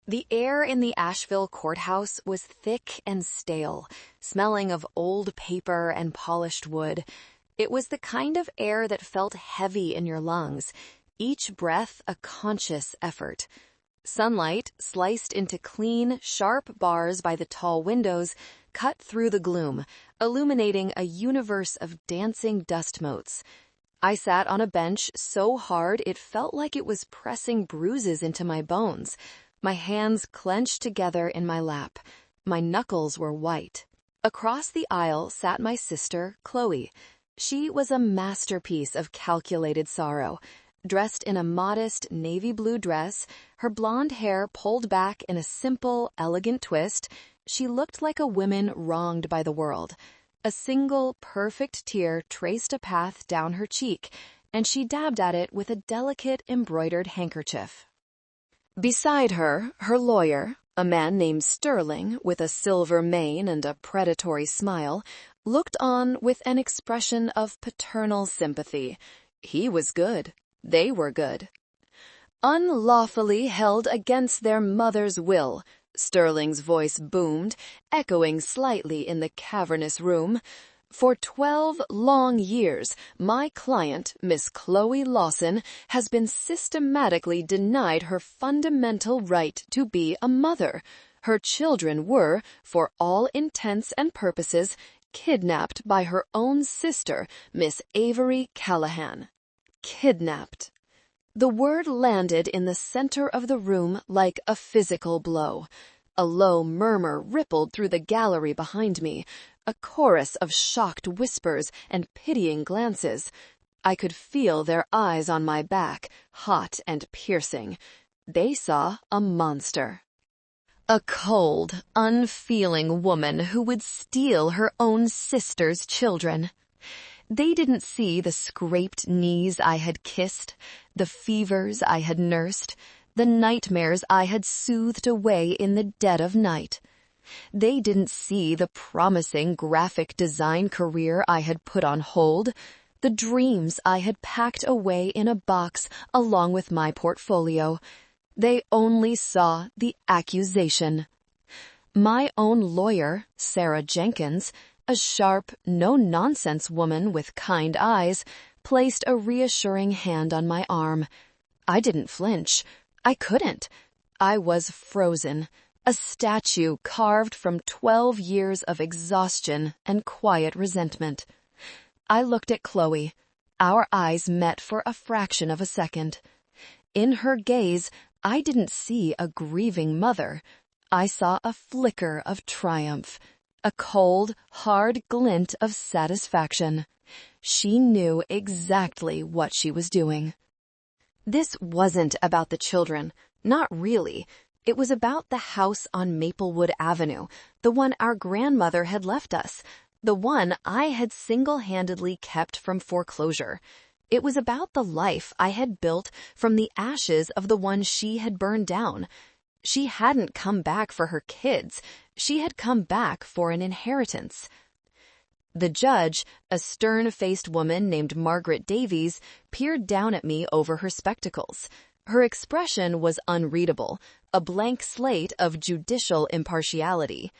The air in the Asheville courthouse was thick and stale, smelling of old paper and polished wood. It was the kind of air that felt heavy in your lungs, each breath a conscious effort. Sunlight, sliced into clean, sharp bars by the tall windows, cut through the gloom, illuminating a universe of dancing dust motes. I sat on a bench so hard it felt like it was pressing bruises into my bones. My hands clenched together in my lap. My knuckles were white. Across the aisle sat my sister, Chloe. She was a masterpiece of calculated sorrow. Dressed in a modest navy blue dress, her blonde hair pulled back in a simple, elegant twist, she looked like a woman wronged by the world. A single, perfect tear traced a path down her cheek, and she dabbed at it with a delicate embroidered handkerchief. Beside her, her lawyer, a man named Sterling with a silver mane and a predatory smile, looked on with an expression of paternal sympathy. He was good. They were good. Unlawfully held against their mother's will, Sterling's voice boomed, echoing slightly in the cavernous room. For 12 long years, my client, Miss Chloe Lawson, has been systematically denied her fundamental right to be a mother. Her children were, for all intents and purposes, kidnapped by her own sister, Miss Avery Callahan. Kidnapped. The word landed in the center of the room like a physical blow. A low murmur rippled through the gallery behind me, a chorus of shocked whispers and pitying glances. I could feel their eyes on my back, hot and piercing. They saw a monster. A cold, unfeeling woman who would steal her own sister's children. They didn't see the scraped knees I had kissed, the fevers I had nursed, the nightmares I had soothed away in the dead of night. They didn't see the promising graphic design career I had put on hold, the dreams I had packed away in a box along with my portfolio. They only saw the accusation. My own lawyer, Sarah Jenkins, a sharp, no-nonsense woman with kind eyes, placed a reassuring hand on my arm. I didn't flinch. I couldn't. I was frozen, a statue carved from 12 years of exhaustion and quiet resentment. I looked at Chloe. Our eyes met for a fraction of a second. In her gaze, I didn't see a grieving mother. I saw a flicker of triumph. A cold, hard glint of satisfaction. She knew exactly what she was doing. This wasn't about the children. Not really. It was about the house on Maplewood Avenue, the one our grandmother had left us, the one I had single-handedly kept from foreclosure. It was about the life I had built from the ashes of the one she had burned down. She hadn't come back for her kids. She had come back for an inheritance. The judge, a stern-faced woman named Margaret Davies, peered down at me over her spectacles. Her expression was unreadable, a blank slate of judicial impartiality.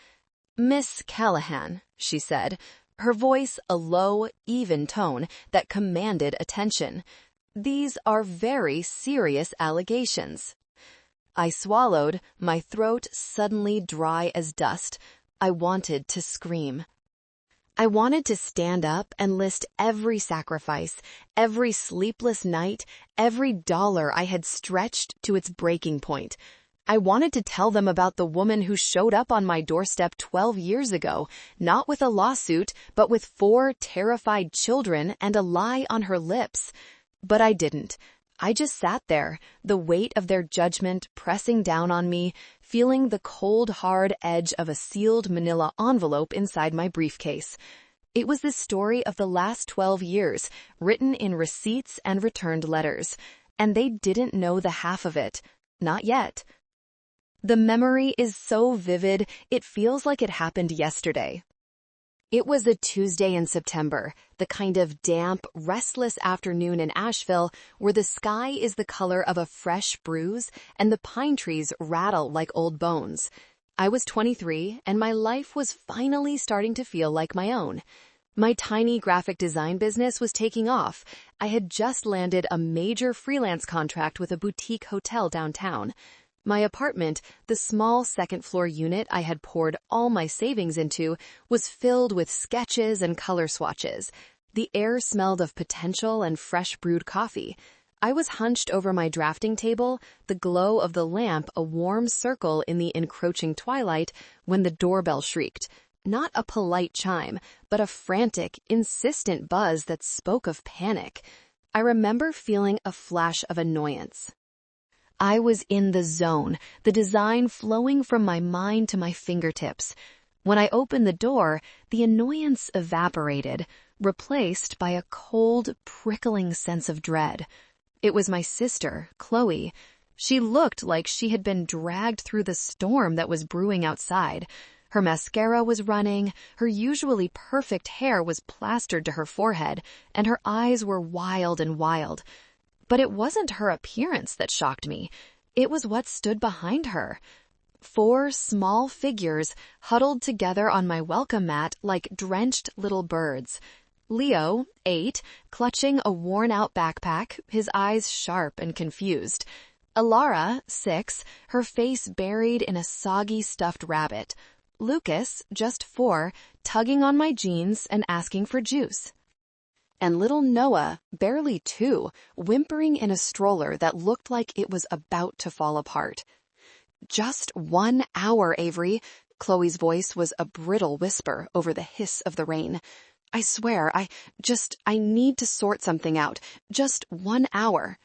"Miss Callahan," she said, her voice a low, even tone that commanded attention. "These are very serious allegations." I swallowed, my throat suddenly dry as dust. I wanted to scream. I wanted to stand up and list every sacrifice, every sleepless night, every dollar I had stretched to its breaking point. I wanted to tell them about the woman who showed up on my doorstep 12 years ago, not with a lawsuit, but with 4 terrified children and a lie on her lips. But I didn't. I just sat there, the weight of their judgment pressing down on me, feeling the cold, hard edge of a sealed manila envelope inside my briefcase. It was the story of the last 12 years, written in receipts and returned letters, and they didn't know the half of it. Not yet. The memory is so vivid, it feels like it happened yesterday. It was a Tuesday in September, the kind of damp, restless afternoon in Asheville where the sky is the color of a fresh bruise and the pine trees rattle like old bones. I was 23, and my life was finally starting to feel like my own. My tiny graphic design business was taking off. I had just landed a major freelance contract with a boutique hotel downtown. My apartment, the small second-floor unit I had poured all my savings into, was filled with sketches and color swatches. The air smelled of potential and fresh brewed coffee. I was hunched over my drafting table, the glow of the lamp a warm circle in the encroaching twilight, when the doorbell shrieked. Not a polite chime, but a frantic, insistent buzz that spoke of panic. I remember feeling a flash of annoyance. I was in the zone, the design flowing from my mind to my fingertips. When I opened the door, the annoyance evaporated, replaced by a cold, prickling sense of dread. It was my sister, Chloe. She looked like she had been dragged through the storm that was brewing outside. Her mascara was running, her usually perfect hair was plastered to her forehead, and her eyes were wild and wild. But it wasn't her appearance that shocked me. It was what stood behind her. 4 small figures huddled together on my welcome mat like drenched little birds. Leo, 8, clutching a worn-out backpack, his eyes sharp and confused. Alara, 6, her face buried in a soggy stuffed rabbit. Lucas, just 4, tugging on my jeans and asking for juice. And little Noah, barely 2, whimpering in a stroller that looked like it was about to fall apart. "Just 1 hour, Avery." Chloe's voice was a brittle whisper over the hiss of the rain. "I swear, I need to sort something out. Just 1 hour."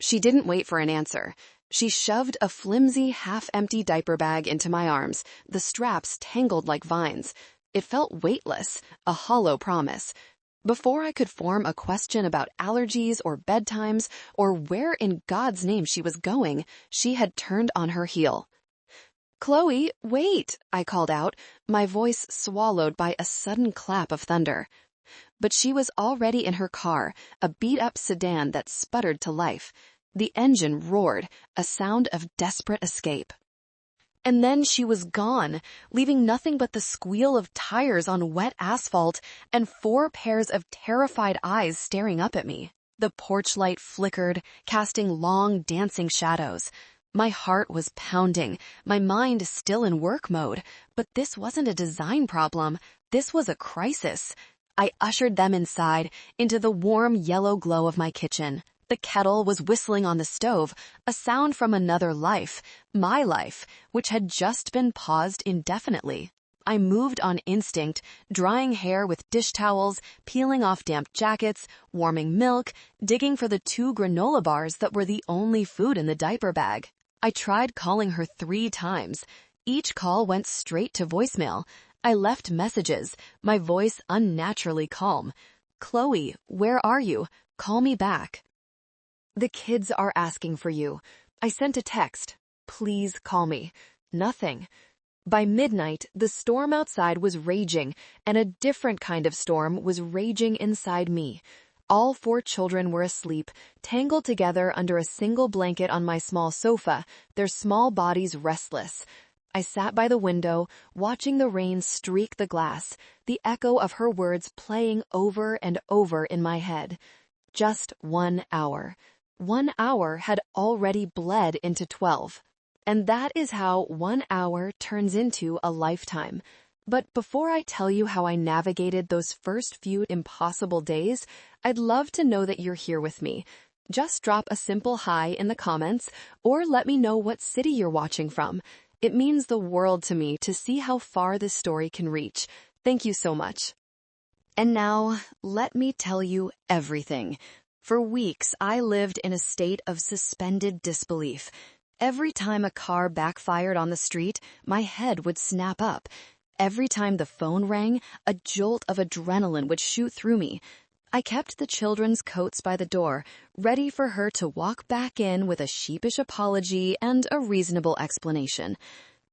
She didn't wait for an answer. She shoved a flimsy, half-empty diaper bag into my arms, the straps tangled like vines. It felt weightless, a hollow promise. Before I could form a question about allergies or bedtimes or where in God's name she was going, she had turned on her heel. "Chloe, wait," I called out, my voice swallowed by a sudden clap of thunder. But she was already in her car, a beat-up sedan that sputtered to life. The engine roared, a sound of desperate escape. And then she was gone, leaving nothing but the squeal of tires on wet asphalt and 4 pairs of terrified eyes staring up at me. The porch light flickered, casting long, dancing shadows. My heart was pounding, my mind still in work mode. But this wasn't a design problem. This was a crisis. I ushered them inside, into the warm yellow glow of my kitchen. The kettle was whistling on the stove, a sound from another life, my life, which had just been paused indefinitely. I moved on instinct, drying hair with dish towels, peeling off damp jackets, warming milk, digging for the 2 granola bars that were the only food in the diaper bag. I tried calling her 3 times. Each call went straight to voicemail. I left messages, my voice unnaturally calm. "Chloe, where are you? Call me back." "The kids are asking for you. I sent a text. Please call me." Nothing. By midnight, the storm outside was raging, and a different kind of storm was raging inside me. All 4 children were asleep, tangled together under a single blanket on my small sofa, their small bodies restless. I sat by the window, watching the rain streak the glass, the echo of her words playing over and over in my head. Just 1 hour. 1 hour had already bled into 12. And that is how 1 hour turns into a lifetime. But before I tell you how I navigated those first few impossible days, I'd love to know that you're here with me. Just drop a simple hi in the comments, or let me know what city you're watching from. It means the world to me to see how far this story can reach. Thank you so much. And now, let me tell you everything. For weeks, I lived in a state of suspended disbelief. Every time a car backfired on the street, my head would snap up. Every time the phone rang, a jolt of adrenaline would shoot through me. I kept the children's coats by the door, ready for her to walk back in with a sheepish apology and a reasonable explanation.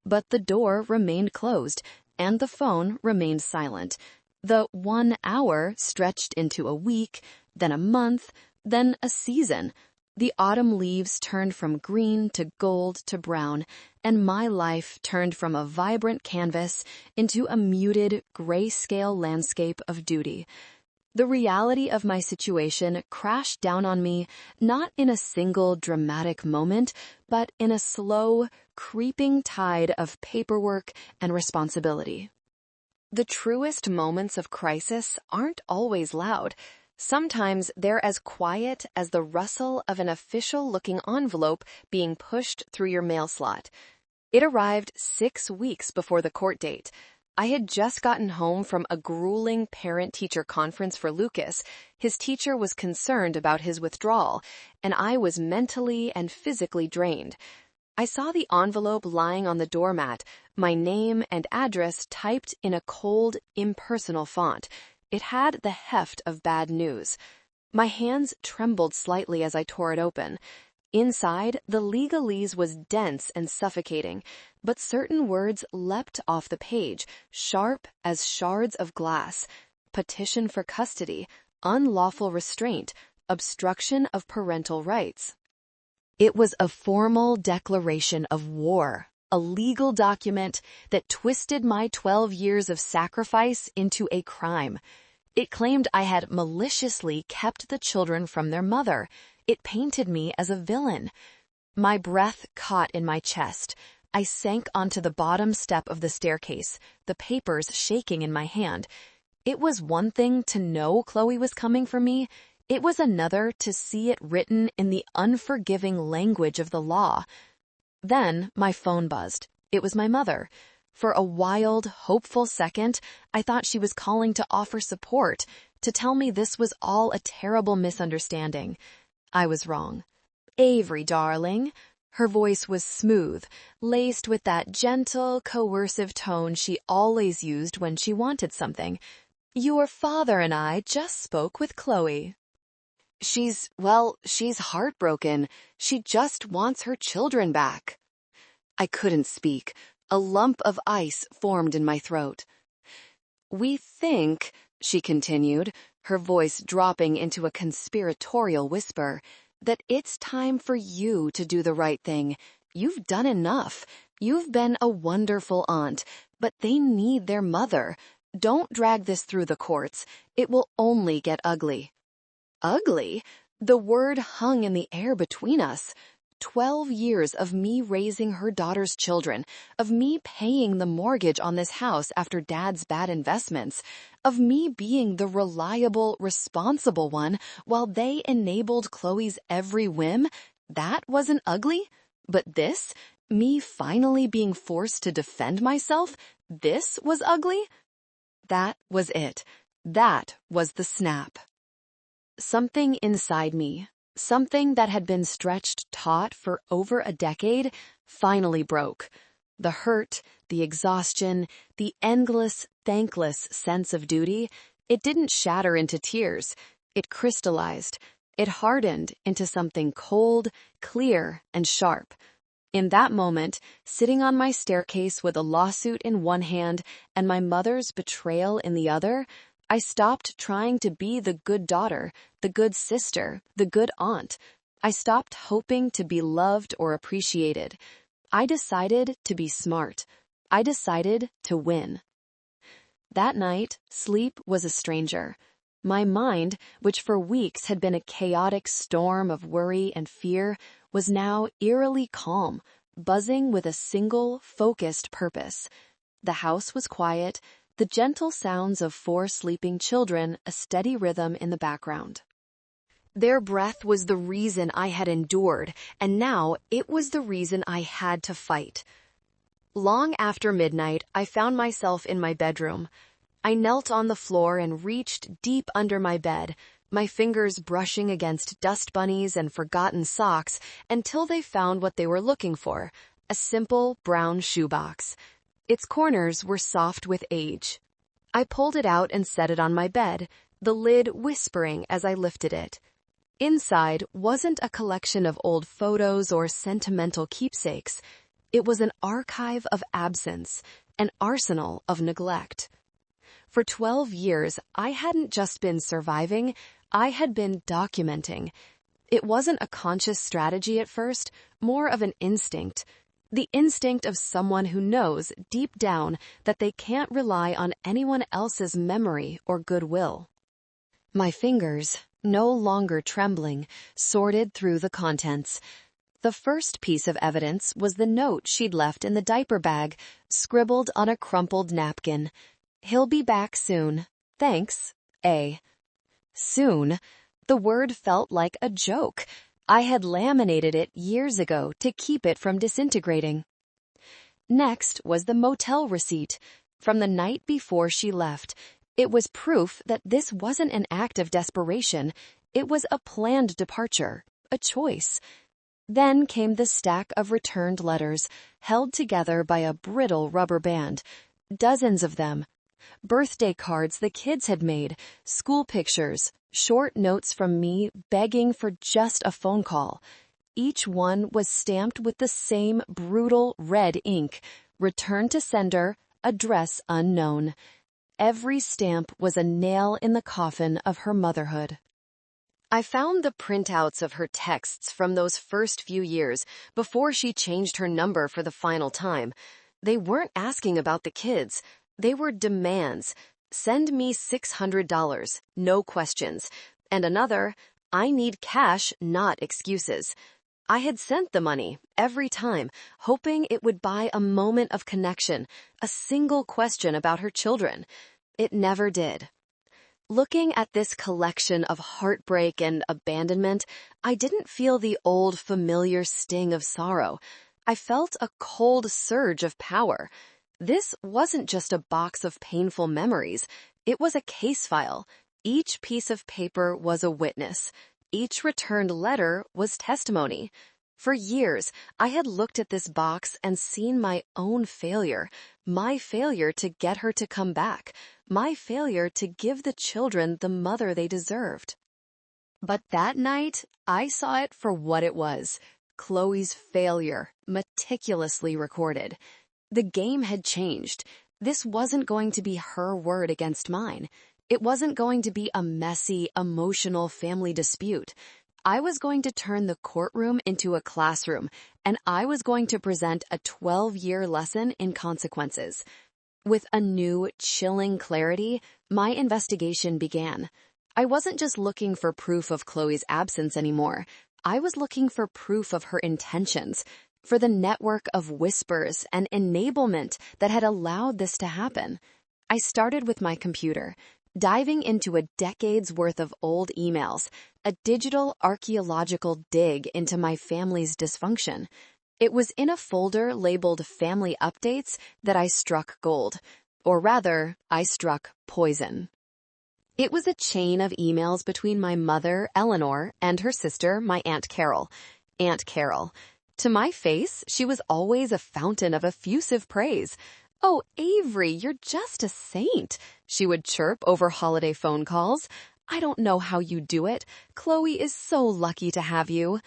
But the door remained closed, and the phone remained silent. The 1 hour stretched into a week, then a month, then a season. The autumn leaves turned from green to gold to brown, and my life turned from a vibrant canvas into a muted, grayscale landscape of duty. The reality of my situation crashed down on me not in a single dramatic moment, but in a slow, creeping tide of paperwork and responsibility. The truest moments of crisis aren't always loud. Sometimes they're as quiet as the rustle of an official-looking envelope being pushed through your mail slot. It arrived 6 weeks before the court date. I had just gotten home from a grueling parent-teacher conference for Lucas. His teacher was concerned about his withdrawal, and I was mentally and physically drained. I saw the envelope lying on the doormat, my name and address typed in a cold, impersonal font. It had the heft of bad news. My hands trembled slightly as I tore it open. Inside, the legalese was dense and suffocating, but certain words leapt off the page, sharp as shards of glass. Petition for custody, unlawful restraint, obstruction of parental rights. It was a formal declaration of war, a legal document that twisted my 12 years of sacrifice into a crime. It claimed I had maliciously kept the children from their mother. It painted me as a villain. My breath caught in my chest. I sank onto the bottom step of the staircase, the papers shaking in my hand. It was one thing to know Chloe was coming for me. It was another to see it written in the unforgiving language of the law. Then my phone buzzed. It was my mother. For a wild, hopeful second, I thought she was calling to offer support, to tell me this was all a terrible misunderstanding. I was wrong. "Avery, darling." Her voice was smooth, laced with that gentle, coercive tone she always used when she wanted something. "Your father and I just spoke with Chloe. She's heartbroken. She just wants her children back." I couldn't speak. A lump of ice formed in my throat. "We think," she continued, her voice dropping into a conspiratorial whisper, "that it's time for you to do the right thing. You've done enough. You've been a wonderful aunt, but they need their mother. Don't drag this through the courts. It will only get ugly." Ugly? The word hung in the air between us. 12 years of me raising her daughter's children, of me paying the mortgage on this house after Dad's bad investments, of me being the reliable, responsible one while they enabled Chloe's every whim. That wasn't ugly. But this, me finally being forced to defend myself, this was ugly? That was it. That was the snap. Something inside me, something that had been stretched taut for over a decade, finally broke. The hurt, the exhaustion, the endless, thankless sense of duty, it didn't shatter into tears. It crystallized. It hardened into something cold, clear, and sharp. In that moment, sitting on my staircase with a lawsuit in one hand and my mother's betrayal in the other, I stopped trying to be the good daughter, the good sister, the good aunt. I stopped hoping to be loved or appreciated. I decided to be smart. I decided to win. That night, sleep was a stranger. My mind, which for weeks had been a chaotic storm of worry and fear, was now eerily calm, buzzing with a single, focused purpose. The house was quiet, the gentle sounds of 4 sleeping children a steady rhythm in the background. Their breath was the reason I had endured, and now it was the reason I had to fight. Long after midnight, I found myself in my bedroom. I knelt on the floor and reached deep under my bed, my fingers brushing against dust bunnies and forgotten socks until they found what they were looking for, a simple brown shoebox. Its corners were soft with age. I pulled it out and set it on my bed, the lid whispering as I lifted it. Inside wasn't a collection of old photos or sentimental keepsakes. It was an archive of absence, an arsenal of neglect. For 12 years, I hadn't just been surviving, I had been documenting. It wasn't a conscious strategy at first, more of an instinct. The instinct of someone who knows, deep down, that they can't rely on anyone else's memory or goodwill. My fingers, no longer trembling, sorted through the contents. The first piece of evidence was the note she'd left in the diaper bag, scribbled on a crumpled napkin. "He'll be back soon. Thanks, A." Soon. The word felt like a joke. I had laminated it years ago to keep it from disintegrating. Next was the motel receipt. From the night before she left, it was proof that this wasn't an act of desperation. It was a planned departure, a choice. Then came the stack of returned letters, held together by a brittle rubber band. Dozens of them. Birthday cards the kids had made, school pictures, short notes from me begging for just a phone call. Each one was stamped with the same brutal red ink, return to sender, address unknown. Every stamp was a nail in the coffin of her motherhood. I found the printouts of her texts from those first few years, before she changed her number for the final time. They weren't asking about the kids. They were demands. "Send me $600, no questions." And another, "I need cash, not excuses." I had sent the money, every time, hoping it would buy a moment of connection, a single question about her children. It never did. Looking at this collection of heartbreak and abandonment, I didn't feel the old familiar sting of sorrow. I felt a cold surge of power. This wasn't just a box of painful memories. It was a case file. Each piece of paper was a witness. Each returned letter was testimony. For years, I had looked at this box and seen my own failure. My failure to get her to come back. My failure to give the children the mother they deserved. But that night, I saw it for what it was. Chloe's failure, meticulously recorded. The game had changed. This wasn't going to be her word against mine. It wasn't going to be a messy, emotional family dispute. I was going to turn the courtroom into a classroom, and I was going to present a 12-year lesson in consequences. With a new, chilling clarity, my investigation began. I wasn't just looking for proof of Chloe's absence anymore. I was looking for proof of her intentions, for the network of whispers and enablement that had allowed this to happen. I started with my computer, diving into a decade's worth of old emails, a digital archaeological dig into my family's dysfunction. It was in a folder labeled Family Updates that I struck gold. Or rather, I struck poison. It was a chain of emails between my mother, Eleanor, and her sister, my Aunt Carol. Aunt Carol. To my face, she was always a fountain of effusive praise. "Oh, Avery, you're just a saint," she would chirp over holiday phone calls. "I don't know how you do it. Chloe is so lucky to have you."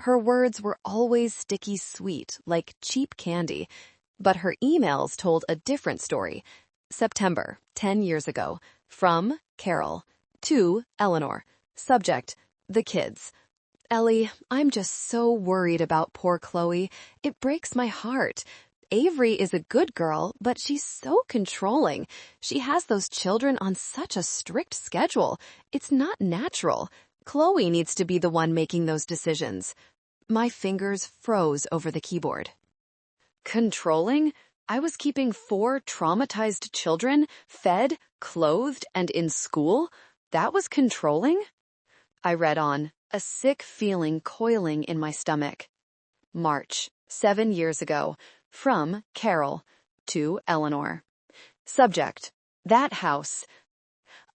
Her words were always sticky sweet, like cheap candy. But her emails told a different story. September, 10 years ago. From Carol. To Eleanor. Subject, the kids. "Ellie, I'm just so worried about poor Chloe. It breaks my heart. Avery is a good girl, but she's so controlling. She has those children on such a strict schedule. It's not natural. Chloe needs to be the one making those decisions." My fingers froze over the keyboard. Controlling? I was keeping 4 traumatized children, fed, clothed, and in school? That was controlling? I read on, a sick feeling coiling in my stomach. March, 7 years ago. From Carol. To Eleanor. Subject, that house.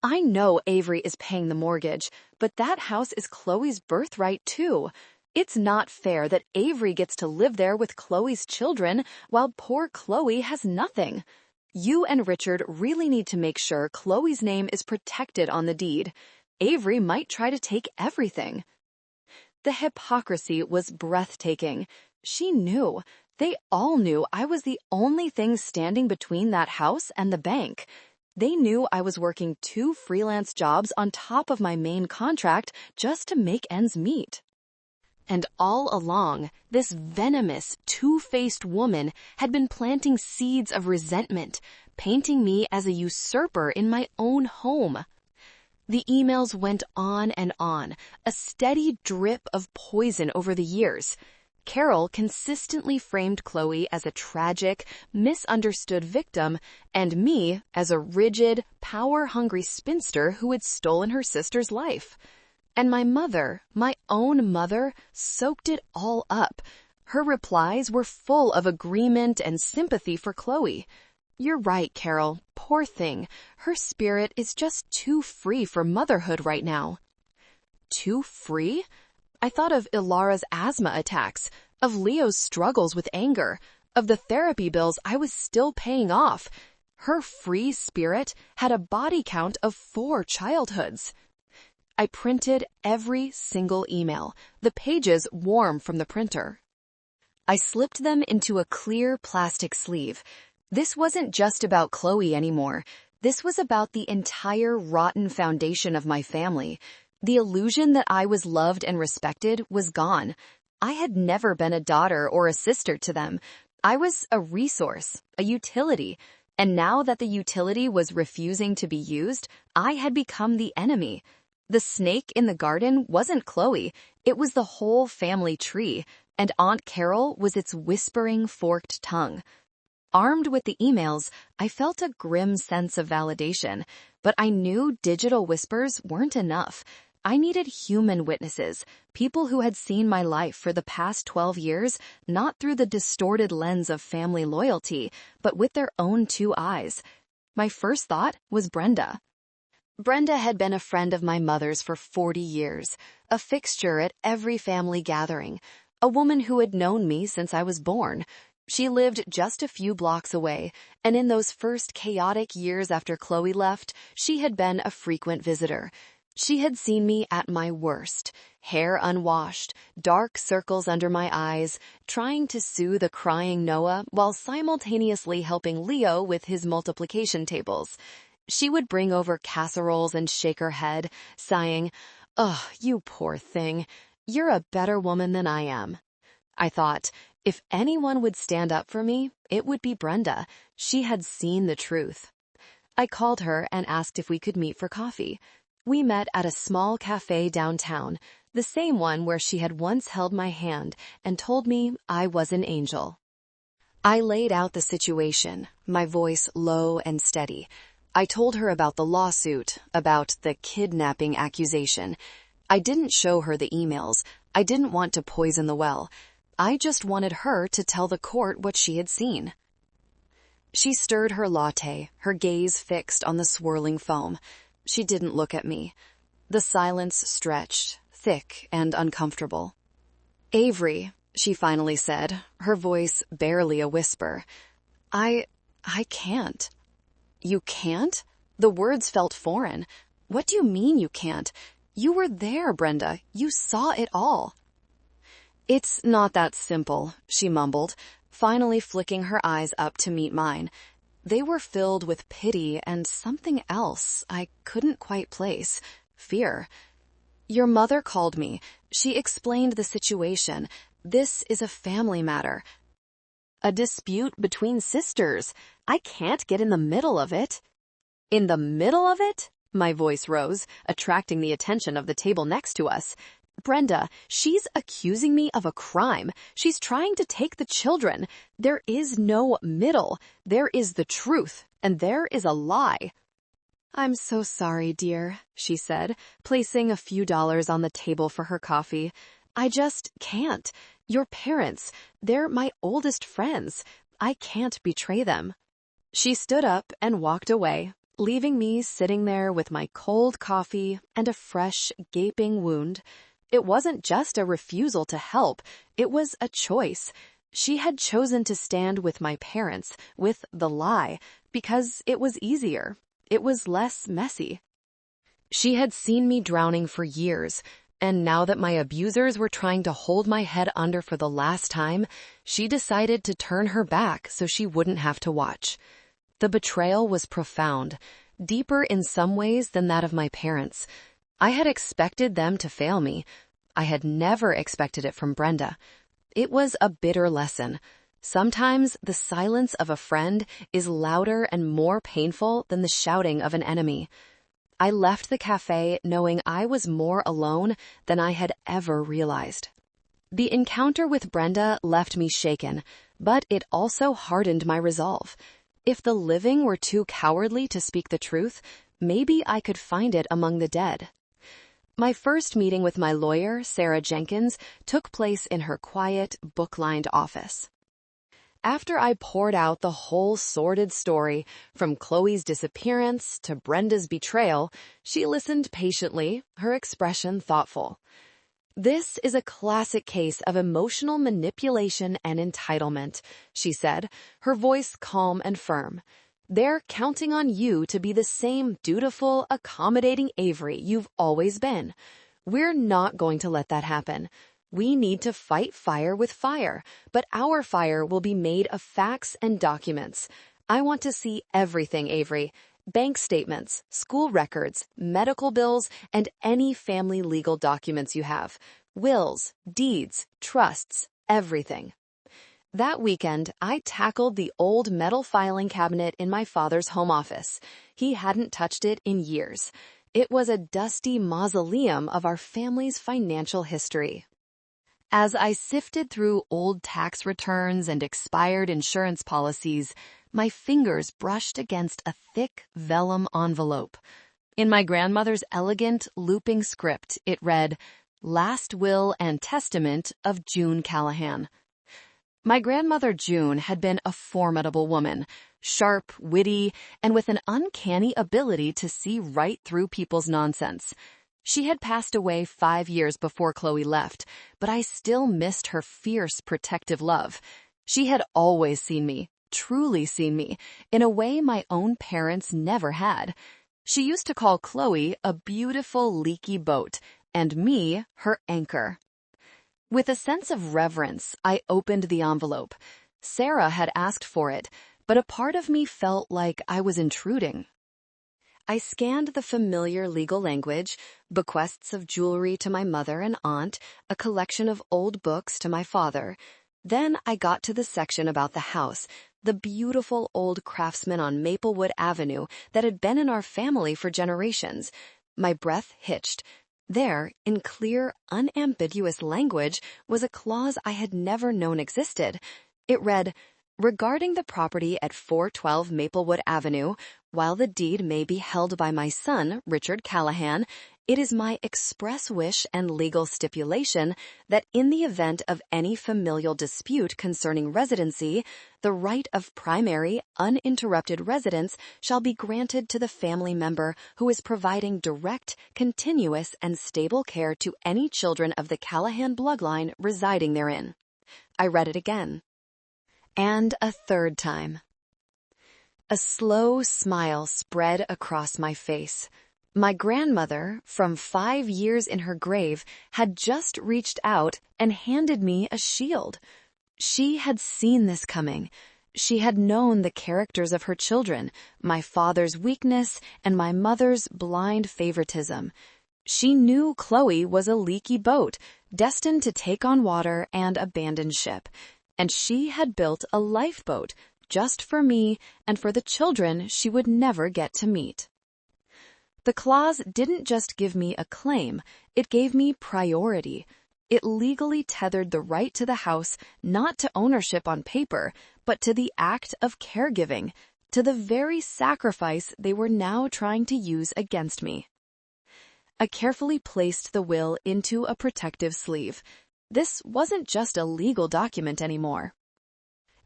I know Avery is paying the mortgage, but that house is Chloe's birthright too. It's not fair that Avery gets to live there with Chloe's children while poor Chloe has nothing. You and Richard really need to make sure Chloe's name is protected on the deed. Avery might try to take everything. The hypocrisy was breathtaking. She knew. They all knew I was the only thing standing between that house and the bank. They knew I was working 2 freelance jobs on top of my main contract just to make ends meet. And all along, this venomous, two-faced woman had been planting seeds of resentment, painting me as a usurper in my own home. The emails went on and on, a steady drip of poison over the years. Carol consistently framed Chloe as a tragic, misunderstood victim, and me as a rigid, power-hungry spinster who had stolen her sister's life. And my mother, my own mother, soaked it all up. Her replies were full of agreement and sympathy for Chloe. "You're right, Carol. Poor thing. Her spirit is just too free for motherhood right now." Too free? I thought of Ilara's asthma attacks, of Leo's struggles with anger, of the therapy bills I was still paying off. Her free spirit had a body count of 4 childhoods. I printed every single email, the pages warm from the printer. I slipped them into a clear plastic sleeve. This wasn't just about Chloe anymore. This was about the entire rotten foundation of my family. The illusion that I was loved and respected was gone. I had never been a daughter or a sister to them. I was a resource, a utility. And now that the utility was refusing to be used, I had become the enemy. The snake in the garden wasn't Chloe. It was the whole family tree, and Aunt Carol was its whispering, forked tongue. Armed with the emails, I felt a grim sense of validation, but I knew digital whispers weren't enough. I needed human witnesses, people who had seen my life for the past 12 years, not through the distorted lens of family loyalty, but with their own 2 eyes. My first thought was Brenda. Brenda had been a friend of my mother's for 40 years, a fixture at every family gathering, a woman who had known me since I was born. She lived just a few blocks away, and in those first chaotic years after Chloe left, she had been a frequent visitor. She had seen me at my worst, hair unwashed, dark circles under my eyes, trying to soothe a crying Noah while simultaneously helping Leo with his multiplication tables. She would bring over casseroles and shake her head, sighing, "Oh, you poor thing. You're a better woman than I am." I thought, if anyone would stand up for me, it would be Brenda. She had seen the truth. I called her and asked if we could meet for coffee. We met at a small cafe downtown, the same one where she had once held my hand and told me I was an angel. I laid out the situation, my voice low and steady. I told her about the lawsuit, about the kidnapping accusation. I didn't show her the emails. I didn't want to poison the well. I just wanted her to tell the court what she had seen. She stirred her latte, her gaze fixed on the swirling foam. She didn't look at me. The silence stretched, thick and uncomfortable. "Avery," she finally said, her voice barely a whisper. I can't." "You can't?" The words felt foreign. "What do you mean you can't? You were there, Brenda. You saw it all." "It's not that simple," she mumbled, finally flicking her eyes up to meet mine. They were filled with pity and something else I couldn't quite place. Fear. "Your mother called me. She explained the situation. This is a family matter." "A dispute between sisters. I can't get in the middle of it." "In the middle of it?" My voice rose, attracting the attention of the table next to us. "Brenda, she's accusing me of a crime. She's trying to take the children. There is no middle. There is the truth, and there is a lie." "I'm so sorry, dear," she said, placing a few dollars on the table for her coffee. "I just can't. Your parents, they're my oldest friends. I can't betray them." She stood up and walked away, leaving me sitting there with my cold coffee and a fresh, gaping wound. It wasn't just a refusal to help, it was a choice. She had chosen to stand with my parents, with the lie, because it was easier. It was less messy. She had seen me drowning for years, and now that my abusers were trying to hold my head under for the last time, she decided to turn her back so she wouldn't have to watch. The betrayal was profound. deeper in some ways than that of my parents. I had expected them to fail me. I had never expected it from Brenda. It was a bitter lesson. Sometimes the silence of a friend is louder and more painful than the shouting of an enemy. I left the cafe knowing I was more alone than I had ever realized. The encounter with Brenda left me shaken, but it also hardened my resolve. If the living were too cowardly to speak the truth, maybe I could find it among the dead. My first meeting with my lawyer, Sarah Jenkins, took place in her quiet, book-lined office. After I poured out the whole sordid story, from Chloe's disappearance to Brenda's betrayal, she listened patiently, her expression thoughtful. "This is a classic case of emotional manipulation and entitlement," she said, her voice calm and firm. "They're counting on you to be the same dutiful, accommodating Avery you've always been. We're not going to let that happen. We need to fight fire with fire, but our fire will be made of facts and documents. I want to see everything, Avery. Bank statements, school records, medical bills, and any family legal documents you have. Wills, deeds, trusts, everything." That weekend, I tackled the old metal filing cabinet in my father's home office. He hadn't touched it in years. It was a dusty mausoleum of our family's financial history. As I sifted through old tax returns and expired insurance policies, my fingers brushed against a thick vellum envelope. In my grandmother's elegant, looping script, it read, "Last Will and Testament of June Callahan." My grandmother June had been a formidable woman, sharp, witty, and with an uncanny ability to see right through people's nonsense. She had passed away 5 years before Chloe left, but I still missed her fierce, protective love. She had always seen me, truly seen me, in a way my own parents never had. She used to call Chloe a beautiful, leaky boat, and me her anchor. With a sense of reverence, I opened the envelope. Sarah had asked for it, but a part of me felt like I was intruding. I scanned the familiar legal language, bequests of jewelry to my mother and aunt, a collection of old books to my father. Then I got to the section about the house, the beautiful old craftsman on Maplewood Avenue that had been in our family for generations. My breath hitched. There, in clear, unambiguous language, was a clause I had never known existed. It read, "Regarding the property at 412 Maplewood Avenue, while the deed may be held by my son, Richard Callahan, it is my express wish and legal stipulation that in the event of any familial dispute concerning residency, the right of primary, uninterrupted residence shall be granted to the family member who is providing direct, continuous, and stable care to any children of the Callahan bloodline residing therein." I read it again. And a third time. A slow smile spread across my face. My grandmother, from 5 years in her grave, had just reached out and handed me a shield. She had seen this coming. She had known the characters of her children, my father's weakness and my mother's blind favoritism. She knew Chloe was a leaky boat, destined to take on water and abandon ship. And she had built a lifeboat, just for me and for the children she would never get to meet. The clause didn't just give me a claim, it gave me priority. It legally tethered the right to the house not to ownership on paper, but to the act of caregiving, to the very sacrifice they were now trying to use against me. I carefully placed the will into a protective sleeve. This wasn't just a legal document anymore.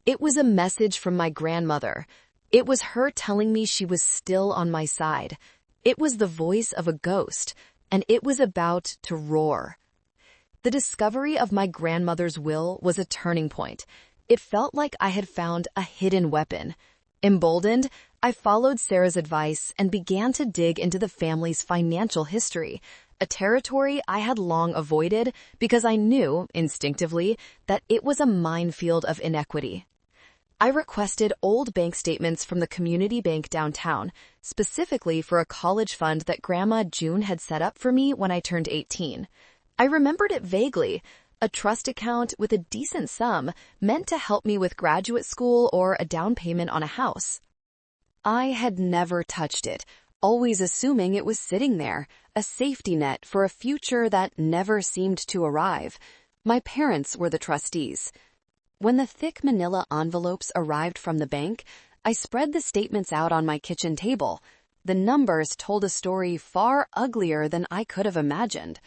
It was a message from my grandmother. It was her telling me she was still on my side. It was the voice of a ghost, and it was about to roar. The discovery of my grandmother's will was a turning point. It felt like I had found a hidden weapon. Emboldened, I followed Sarah's advice and began to dig into the family's financial history, a territory I had long avoided because I knew, instinctively, that it was a minefield of inequity. I requested old bank statements from the community bank downtown, specifically for a college fund that Grandma June had set up for me when I turned 18. I remembered it vaguely, a trust account with a decent sum meant to help me with graduate school or a down payment on a house. I had never touched it, always assuming it was sitting there, a safety net for a future that never seemed to arrive. My parents were the trustees. When the thick manila envelopes arrived from the bank, I spread the statements out on my kitchen table. The numbers told a story far uglier than I could have imagined.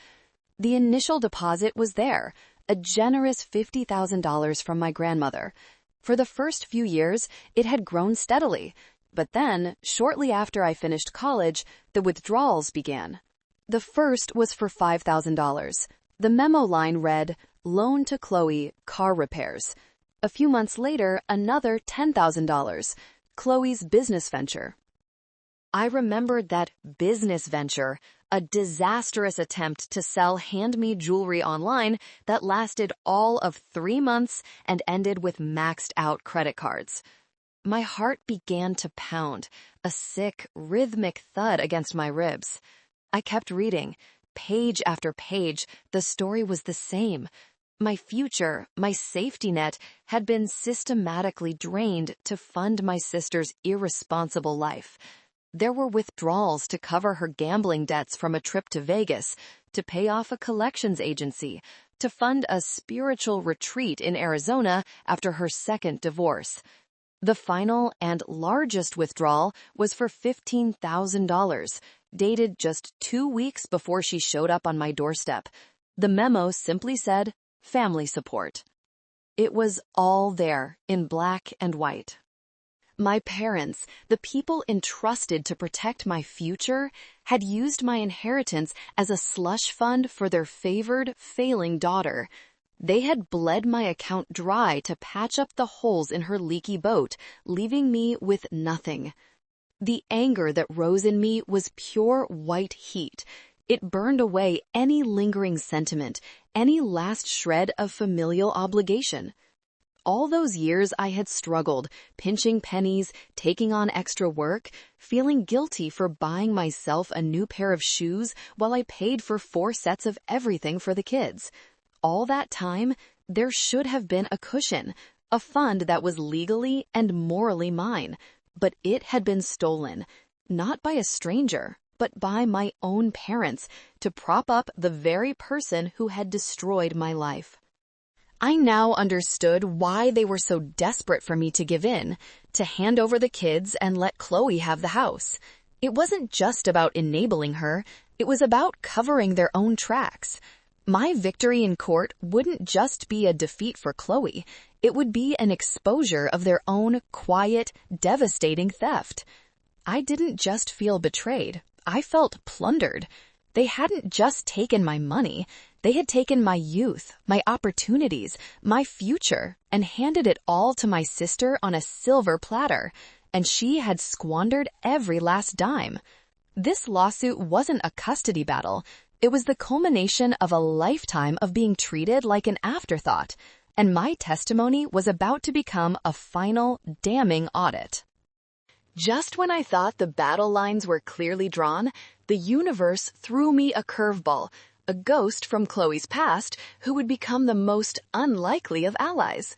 The initial deposit was there, a generous $50,000 from my grandmother. For the first few years, it had grown steadily. But then, shortly after I finished college, the withdrawals began. The first was for $5,000. The memo line read, "Loan to Chloe, car repairs." A few months later, another $10,000, Chloe's business venture. I remembered that business venture, a disastrous attempt to sell handmade jewelry online that lasted all of 3 months and ended with maxed-out credit cards. My heart began to pound, a sick, rhythmic thud against my ribs. I kept reading. Page after page, the story was the same. My future, my safety net, had been systematically drained to fund my sister's irresponsible life. There were withdrawals to cover her gambling debts from a trip to Vegas, to pay off a collections agency, to fund a spiritual retreat in Arizona after her second divorce. The final and largest withdrawal was for $15,000, dated just 2 weeks before she showed up on my doorstep. The memo simply said, "Family support." It was all there in black and white. My parents, the people entrusted to protect my future, had used my inheritance as a slush fund for their favored, failing daughter. They had bled my account dry to patch up the holes in her leaky boat, leaving me with nothing. The anger that rose in me was pure white heat. It burned away any lingering sentiment, any last shred of familial obligation. All those years I had struggled, pinching pennies, taking on extra work, feeling guilty for buying myself a new pair of shoes while I paid for 4 sets of everything for the kids. All that time, there should have been a cushion, a fund that was legally and morally mine, but it had been stolen, not by a stranger, but by my own parents, to prop up the very person who had destroyed my life. I now understood why they were so desperate for me to give in, to hand over the kids and let Chloe have the house. It wasn't just about enabling her, it was about covering their own tracks. My victory in court wouldn't just be a defeat for Chloe, it would be an exposure of their own quiet, devastating theft. I didn't just feel betrayed, I felt plundered. They hadn't just taken my money, they had taken my youth, my opportunities, my future, and handed it all to my sister on a silver platter, and she had squandered every last dime. This lawsuit wasn't a custody battle. It was the culmination of a lifetime of being treated like an afterthought, and my testimony was about to become a final, damning audit. Just when I thought the battle lines were clearly drawn, the universe threw me a curveball, a ghost from Chloe's past who would become the most unlikely of allies.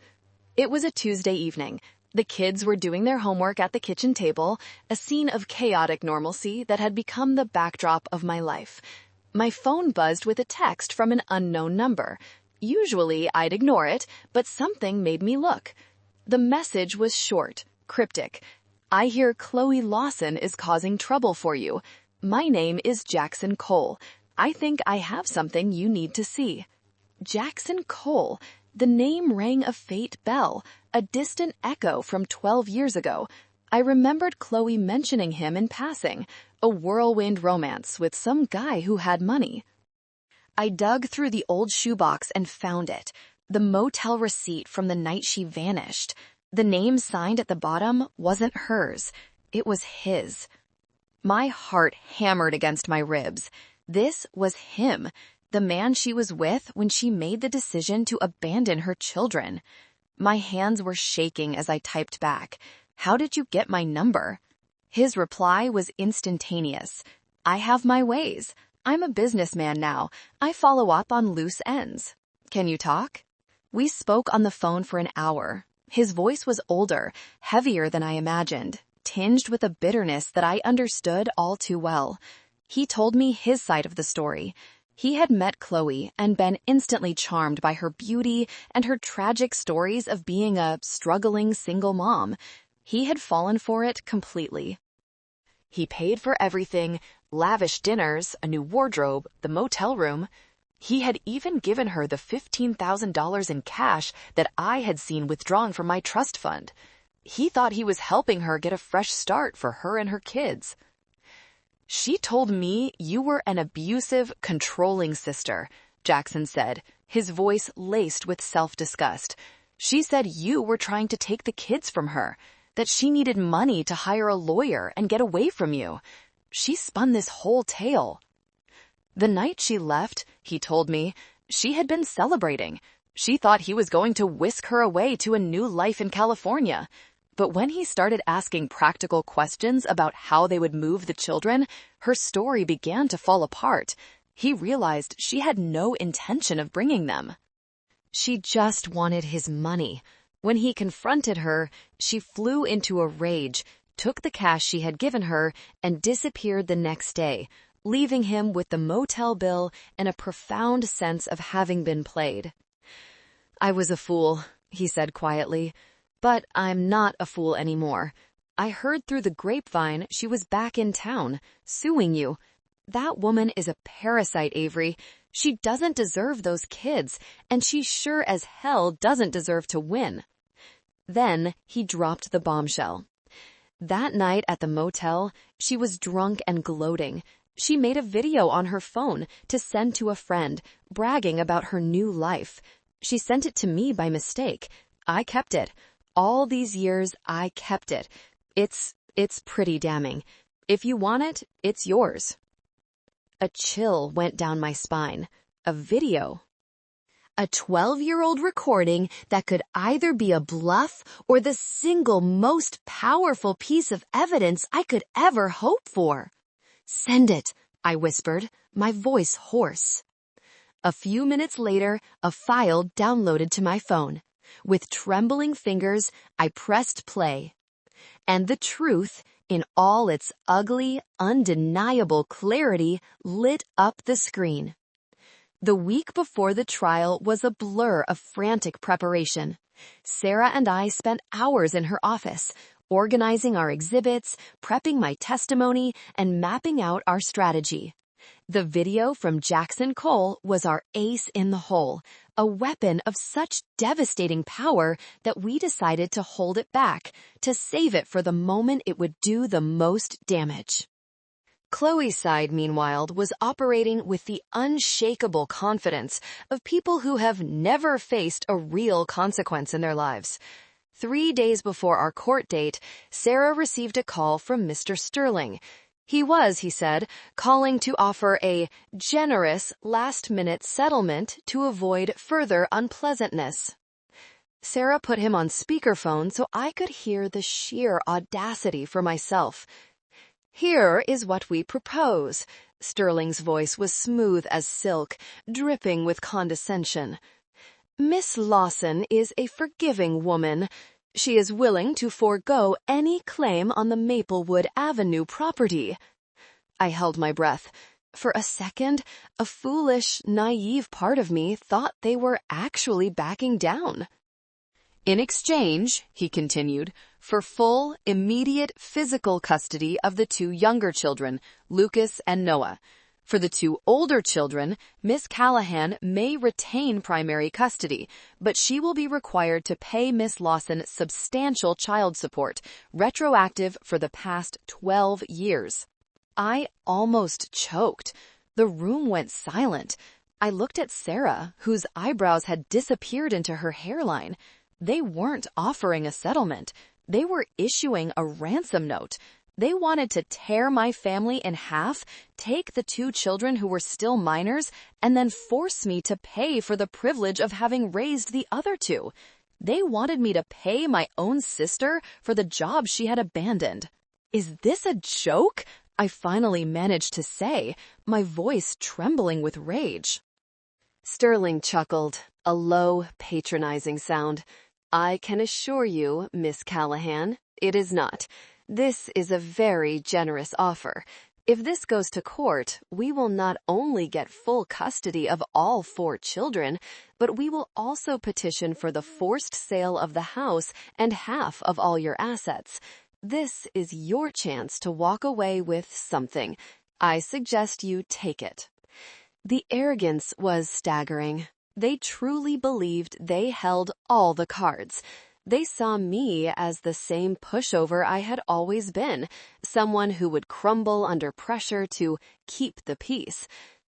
It was a Tuesday evening. The kids were doing their homework at the kitchen table, a scene of chaotic normalcy that had become the backdrop of my life. My phone buzzed with a text from an unknown number. Usually I'd ignore it, but something made me look. The message was short, cryptic. "I hear Chloe Lawson is causing trouble for you. My name is Jackson Cole. I think I have something you need to see." Jackson Cole. The name rang a faint bell, a distant echo from 12 years ago. I remembered Chloe mentioning him in passing, a whirlwind romance with some guy who had money. I dug through the old shoebox and found it, the motel receipt from the night she vanished. The name signed at the bottom wasn't hers, it was his. My heart hammered against my ribs. This was him, the man she was with when she made the decision to abandon her children. My hands were shaking as I typed back, "How did you get my number?" His reply was instantaneous. "I have my ways. I'm a businessman now. I follow up on loose ends. Can you talk?" We spoke on the phone for an hour. His voice was older, heavier than I imagined, tinged with a bitterness that I understood all too well. He told me his side of the story. He had met Chloe and been instantly charmed by her beauty and her tragic stories of being a struggling single mom. He had fallen for it completely. He paid for everything, lavish dinners, a new wardrobe, the motel room. He had even given her the $15,000 in cash that I had seen withdrawn from my trust fund. He thought he was helping her get a fresh start for her and her kids. "She told me you were an abusive, controlling sister," Jackson said, his voice laced with self-disgust. "She said you were trying to take the kids from her, that she needed money to hire a lawyer and get away from you. She spun this whole tale." The night she left, he told me, she had been celebrating. She thought he was going to whisk her away to a new life in California. But when he started asking practical questions about how they would move the children, her story began to fall apart. He realized she had no intention of bringing them. She just wanted his money. When he confronted her, she flew into a rage, took the cash she had given her, and disappeared the next day, leaving him with the motel bill and a profound sense of having been played. "I was a fool," he said quietly. "But I'm not a fool anymore. I heard through the grapevine she was back in town, suing you. That woman is a parasite, Avery. She doesn't deserve those kids, and she sure as hell doesn't deserve to win." Then he dropped the bombshell. That night at the motel, she was drunk and gloating. She made a video on her phone to send to a friend, bragging about her new life. She sent it to me by mistake. I kept it. All these years, I kept it. It's pretty damning. If you want it, it's yours. A chill went down my spine. A video. A 12-year-old recording that could either be a bluff or the single most powerful piece of evidence I could ever hope for. "Send it," I whispered, my voice hoarse. A few minutes later, a file downloaded to my phone. With trembling fingers, I pressed play. And the truth, in all its ugly, undeniable clarity, lit up the screen. The week before the trial was a blur of frantic preparation. Sarah and I spent hours in her office, organizing our exhibits, prepping my testimony, and mapping out our strategy. The video from Jackson Cole was our ace in the hole, a weapon of such devastating power that we decided to hold it back, to save it for the moment it would do the most damage. Chloe's side, meanwhile, was operating with the unshakable confidence of people who have never faced a real consequence in their lives. 3 days before our court date, Sarah received a call from Mr. Sterling. He was, he said, calling to offer a generous last-minute settlement to avoid further unpleasantness. Sarah put him on speakerphone so I could hear the sheer audacity for myself. "Here is what we propose." Sterling's voice was smooth as silk, dripping with condescension. "Miss Lawson is a forgiving woman. She is willing to forego any claim on the Maplewood Avenue property." I held my breath. For a second, a foolish, naive part of me thought they were actually backing down. "In exchange," he continued, "for full, immediate physical custody of the 2 younger children, Lucas and Noah. For the 2 older children, Miss Callahan may retain primary custody, but she will be required to pay Miss Lawson substantial child support, retroactive for the past 12 years. I almost choked. The room went silent. I looked at Sarah, whose eyebrows had disappeared into her hairline. They weren't offering a settlement. They were issuing a ransom note. They wanted to tear my family in half, take the 2 children who were still minors, and then force me to pay for the privilege of having raised the other 2. They wanted me to pay my own sister for the job she had abandoned. "Is this a joke?" I finally managed to say, my voice trembling with rage. Sterling chuckled, a low, patronizing sound. "I can assure you, Miss Callahan, it is not. This is a very generous offer. If this goes to court, we will not only get full custody of all 4 children, but we will also petition for the forced sale of the house and half of all your assets. This is your chance to walk away with something. I suggest you take it." The arrogance was staggering. They truly believed they held all the cards. They saw me as the same pushover I had always been, someone who would crumble under pressure to keep the peace.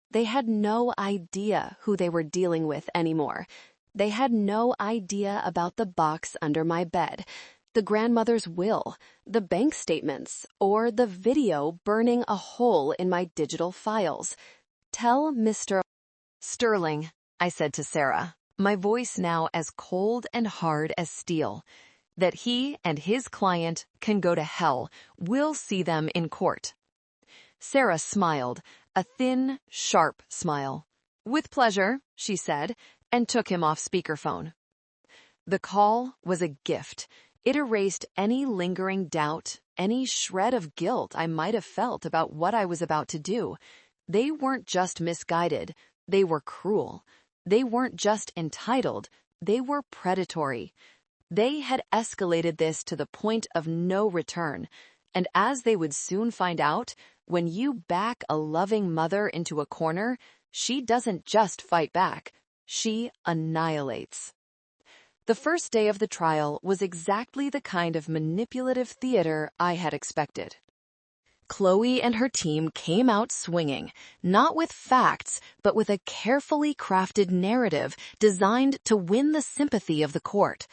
They had no idea who they were dealing with anymore. They had no idea about the box under my bed, the grandmother's will, the bank statements, or the video burning a hole in my digital files. "Tell Mr. Sterling," I said to Sarah, my voice now as cold and hard as steel, "that he and his client can go to hell. We'll see them in court." Sarah smiled, a thin, sharp smile. "With pleasure," she said, and took him off speakerphone. The call was a gift. It erased any lingering doubt, any shred of guilt I might have felt about what I was about to do. They weren't just misguided, they were cruel. They weren't just entitled, they were predatory. They had escalated this to the point of no return, and as they would soon find out, when you back a loving mother into a corner, she doesn't just fight back, she annihilates. The first day of the trial was exactly the kind of manipulative theater I had expected. Chloe and her team came out swinging, not with facts, but with a carefully crafted narrative designed to win the sympathy of the court.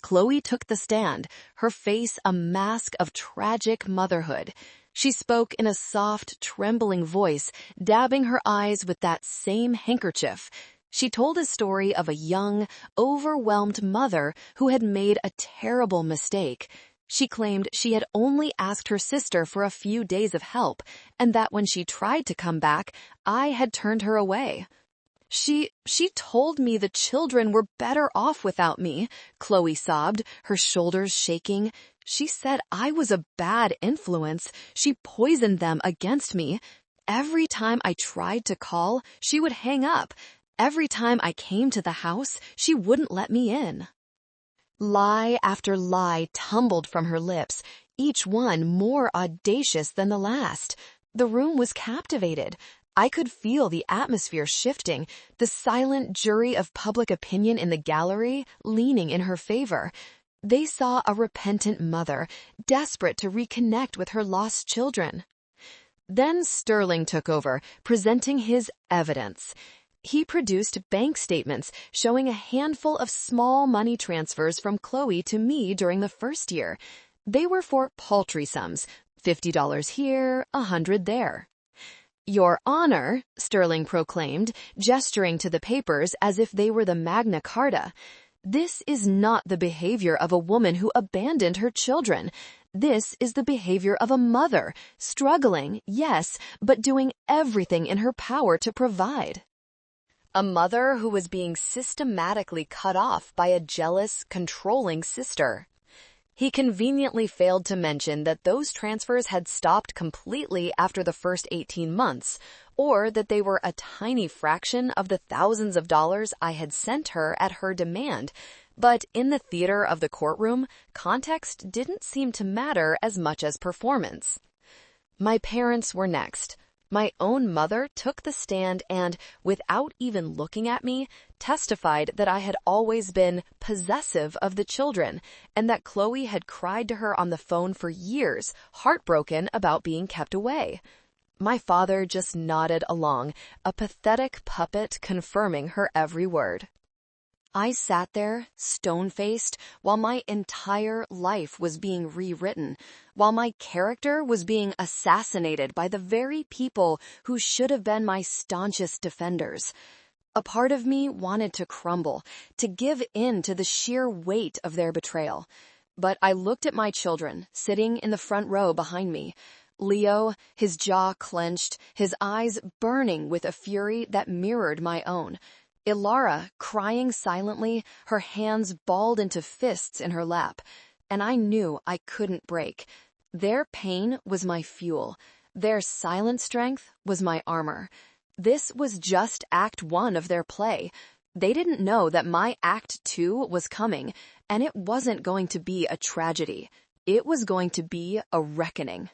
Chloe took the stand, her face a mask of tragic motherhood. She spoke in a soft, trembling voice, dabbing her eyes with that same handkerchief. She told a story of a young, overwhelmed mother who had made a terrible mistake. She claimed she had only asked her sister for a few days of help, and that when she tried to come back, I had turned her away. She told me the children were better off without me," Chloe sobbed, her shoulders shaking. "She said I was a bad influence. She poisoned them against me. Every time I tried to call, she would hang up. Every time I came to the house, she wouldn't let me in." Lie after lie tumbled from her lips, each one more audacious than the last. The room was captivated. I could feel the atmosphere shifting, the silent jury of public opinion in the gallery leaning in her favor. They saw a repentant mother, desperate to reconnect with her lost children. Then Sterling took over, presenting his evidence. He produced bank statements showing a handful of small money transfers from Chloe to me during the first year. They were for paltry sums, $50 here, $100 there. "Your Honor," Sterling proclaimed, gesturing to the papers as if they were the Magna Carta, "this is not the behavior of a woman who abandoned her children. This is the behavior of a mother, struggling, yes, but doing everything in her power to provide. A mother who was being systematically cut off by a jealous, controlling sister." He conveniently failed to mention that those transfers had stopped completely after the first 18 months, or that they were a tiny fraction of the thousands of dollars I had sent her at her demand. But in the theater of the courtroom, context didn't seem to matter as much as performance. My parents were next. My own mother took the stand and, without even looking at me, testified that I had always been possessive of the children, and that Chloe had cried to her on the phone for years, heartbroken about being kept away. My father just nodded along, a pathetic puppet confirming her every word. I sat there, stone-faced, while my entire life was being rewritten, while my character was being assassinated by the very people who should have been my staunchest defenders. A part of me wanted to crumble, to give in to the sheer weight of their betrayal. But I looked at my children, sitting in the front row behind me. Leo, his jaw clenched, his eyes burning with a fury that mirrored my own. Ilara, crying silently, her hands balled into fists in her lap. And I knew I couldn't break. Their pain was my fuel. Their silent strength was my armor. This was just Act 1 of their play. They didn't know that my Act 2 was coming, and it wasn't going to be a tragedy. It was going to be a reckoning.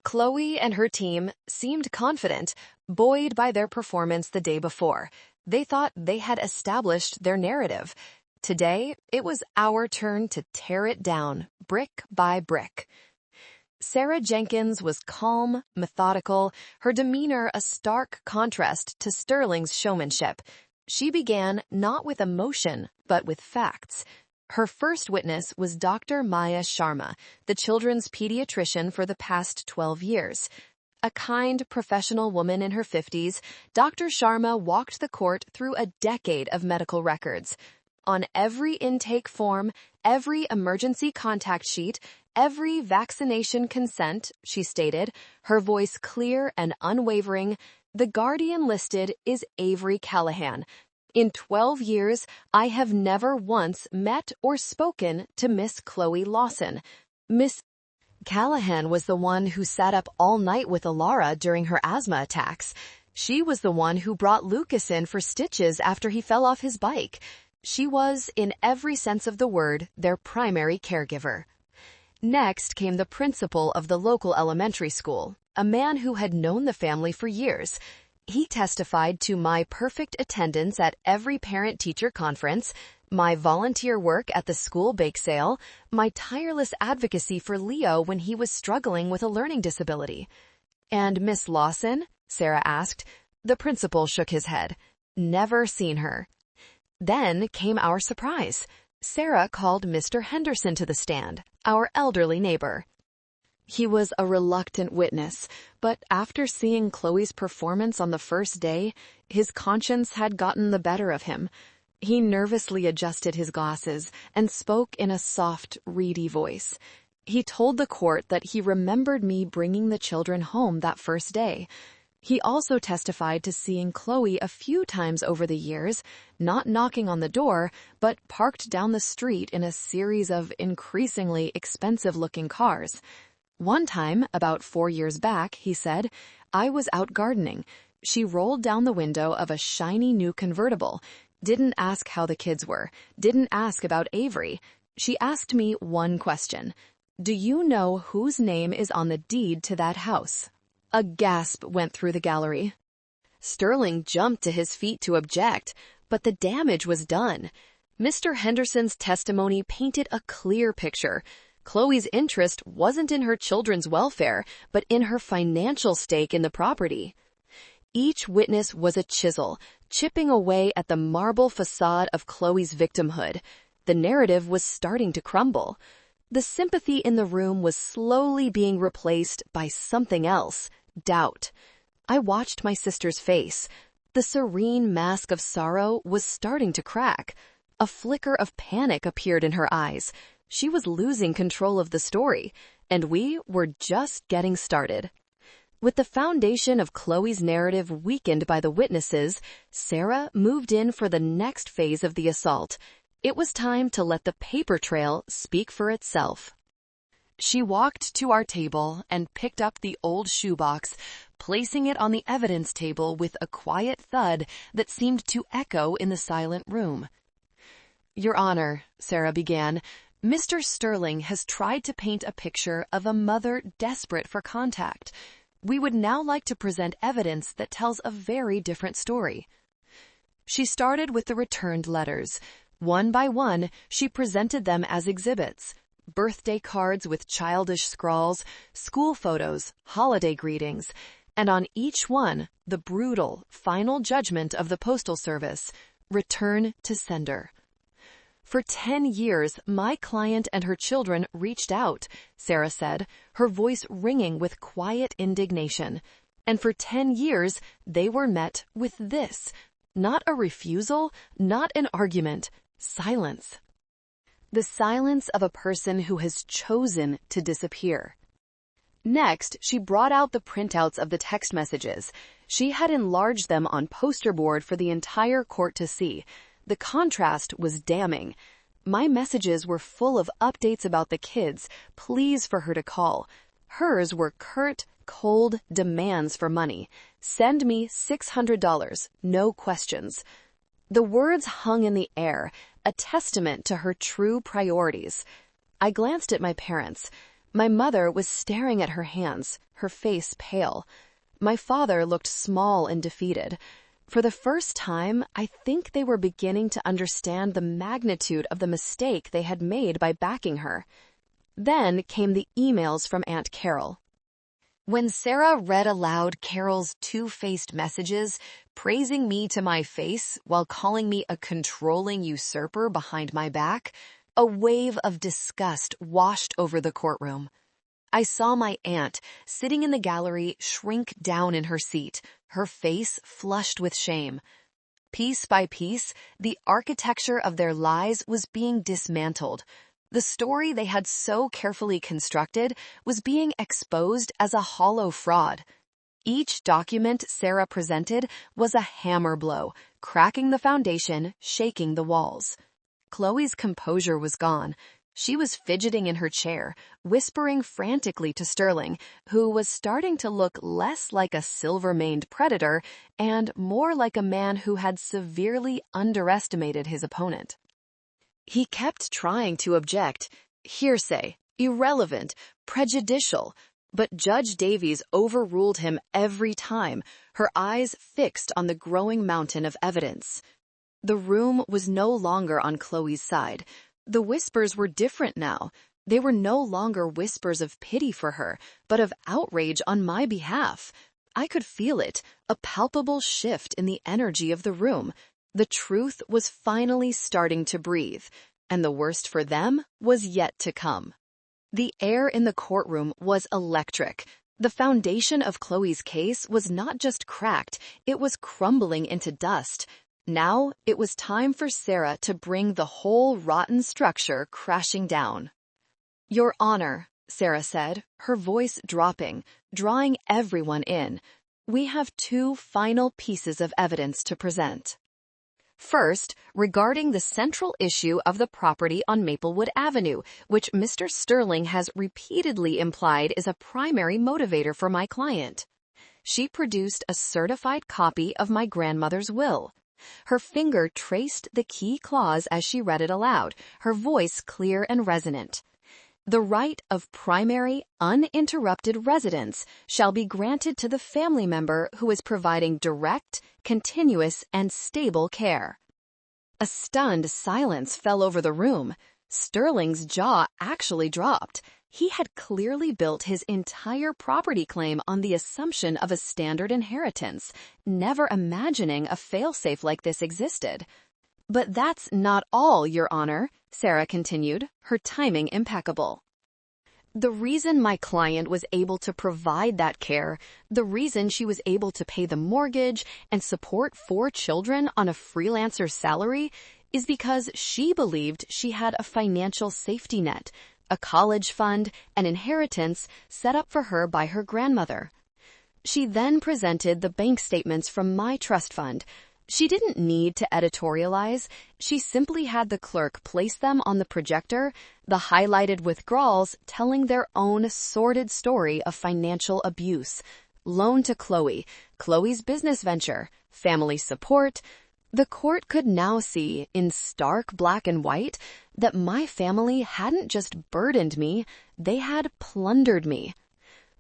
Chloe and her team seemed confident, buoyed by their performance the day before. They thought they had established their narrative. Today, it was our turn to tear it down, brick by brick. Sarah Jenkins was calm, methodical, her demeanor a stark contrast to Sterling's showmanship. She began not with emotion, but with facts. Her first witness was Dr. Maya Sharma, the children's pediatrician for the past 12 years. A kind, professional woman in her 50s, Dr. Sharma walked the court through a decade of medical records. On every intake form, every emergency contact sheet, every vaccination consent, she stated, her voice clear and unwavering, the guardian listed is Avery Callahan. In 12 years, I have never once met or spoken to Miss Chloe Lawson. Miss Callahan was the one who sat up all night with Ilara during her asthma attacks. She was the one who brought Lucas in for stitches after he fell off his bike. She was, in every sense of the word, their primary caregiver. Next came the principal of the local elementary school, a man who had known the family for years. He testified to my perfect attendance at every parent-teacher conference, my volunteer work at the school bake sale, my tireless advocacy for Leo when he was struggling with a learning disability. "And Miss Lawson?" Sarah asked. The principal shook his head. "Never seen her." Then came our surprise. Sarah called Mr. Henderson to the stand, our elderly neighbor. He was a reluctant witness, but after seeing Chloe's performance on the first day, his conscience had gotten the better of him. He nervously adjusted his glasses and spoke in a soft, reedy voice. He told the court that he remembered me bringing the children home that first day. He also testified to seeing Chloe a few times over the years, not knocking on the door, but parked down the street in a series of increasingly expensive-looking cars. One time, about 4 years back, he said, I was out gardening. She rolled down the window of a shiny new convertible, didn't ask how the kids were, didn't ask about Avery. She asked me one question. Do you know whose name is on the deed to that house? A gasp went through the gallery. Sterling jumped to his feet to object, but the damage was done. Mr. Henderson's testimony painted a clear picture. Chloe's interest wasn't in her children's welfare, but in her financial stake in the property. Each witness was a chisel, chipping away at the marble facade of Chloe's victimhood. The narrative was starting to crumble. The sympathy in the room was slowly being replaced by something else, doubt. I watched my sister's face. The serene mask of sorrow was starting to crack. A flicker of panic appeared in her eyes. She was losing control of the story, and we were just getting started. With the foundation of Chloe's narrative weakened by the witnesses, Sarah moved in for the next phase of the assault. It was time to let the paper trail speak for itself. She walked to our table and picked up the old shoebox, placing it on the evidence table with a quiet thud that seemed to echo in the silent room. Your Honor, Sarah began, Mr. Sterling has tried to paint a picture of a mother desperate for contact. We would now like to present evidence that tells a very different story. She started with the returned letters. One by one, she presented them as exhibits. Birthday cards with childish scrawls, school photos, holiday greetings, and on each one, the brutal, final judgment of the Postal Service, return to sender. For 10 years, my client and her children reached out, Sarah said, her voice ringing with quiet indignation. And for 10 years, they were met with this, Not a refusal, not an argument. Silence. The silence of a person who has chosen to disappear. Next, she brought out the printouts of the text messages. She had enlarged them on poster board for the entire court to see. The contrast was damning. My messages were full of updates about the kids, pleas for her to call. Hers were curt, cold demands for money. Send me $600, no questions. The words hung in the air, a testament to her true priorities. I glanced at my parents. My mother was staring at her hands, her face pale. My father looked small and defeated. For the first time, I think they were beginning to understand the magnitude of the mistake they had made by backing her. Then came the emails from Aunt Carol. When Sarah read aloud Carol's two-faced messages, praising me to my face while calling me a controlling usurper behind my back, a wave of disgust washed over the courtroom. I saw my aunt, sitting in the gallery, shrink down in her seat, her face flushed with shame. Piece by piece, the architecture of their lies was being dismantled. The story they had so carefully constructed was being exposed as a hollow fraud. Each document Sarah presented was a hammer blow, cracking the foundation, shaking the walls. Chloe's composure was gone. She was fidgeting in her chair, whispering frantically to Sterling, who was starting to look less like a silver-maned predator and more like a man who had severely underestimated his opponent. He kept trying to object, hearsay, irrelevant, prejudicial, but Judge Davies overruled him every time, her eyes fixed on the growing mountain of evidence. The room was no longer on Chloe's side. The whispers were different now. They were no longer whispers of pity for her, but of outrage on my behalf. I could feel it, a palpable shift in the energy of the room. The truth was finally starting to breathe, and the worst for them was yet to come. The air in the courtroom was electric. The foundation of Chloe's case was not just cracked, it was crumbling into dust. Now it was time for Sarah to bring the whole rotten structure crashing down. "Your Honor," Sarah said, her voice dropping, drawing everyone in, "we have two final pieces of evidence to present. First, regarding the central issue of the property on Maplewood Avenue, which Mr. Sterling has repeatedly implied is a primary motivator for my client. She produced a certified copy of my grandmother's will. Her finger traced the key clause as she read it aloud, her voice clear and resonant. The right of primary, uninterrupted residence shall be granted to the family member who is providing direct, continuous, and stable care." A stunned silence fell over the room. Sterling's jaw actually dropped. He had clearly built his entire property claim on the assumption of a standard inheritance, never imagining a failsafe like this existed. "But that's not all, Your Honor," Sarah continued, her timing impeccable. "The reason my client was able to provide that care, the reason she was able to pay the mortgage and support 4 children on a freelancer's salary, is because she believed she had a financial safety net, a college fund, an inheritance set up for her by her grandmother. She then presented the bank statements from my trust fund. She didn't need to editorialize. She simply had the clerk place them on the projector, the highlighted withdrawals telling their own sordid story of financial abuse. Loan to Chloe, Chloe's business venture, family support. The court could now see, in stark black and white, that my family hadn't just burdened me, they had plundered me.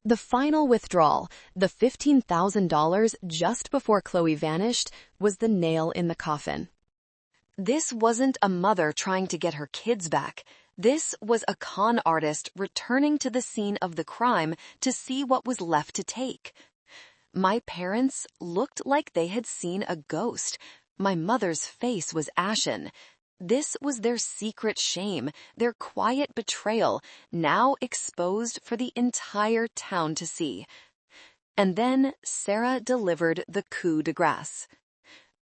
The final withdrawal, the $15,000 just before Chloe vanished, was the nail in the coffin. This wasn't a mother trying to get her kids back. This was a con artist returning to the scene of the crime to see what was left to take. My parents looked like they had seen a ghost. My mother's face was ashen. This was their secret shame, their quiet betrayal, now exposed for the entire town to see. And then Sarah delivered the coup de grace.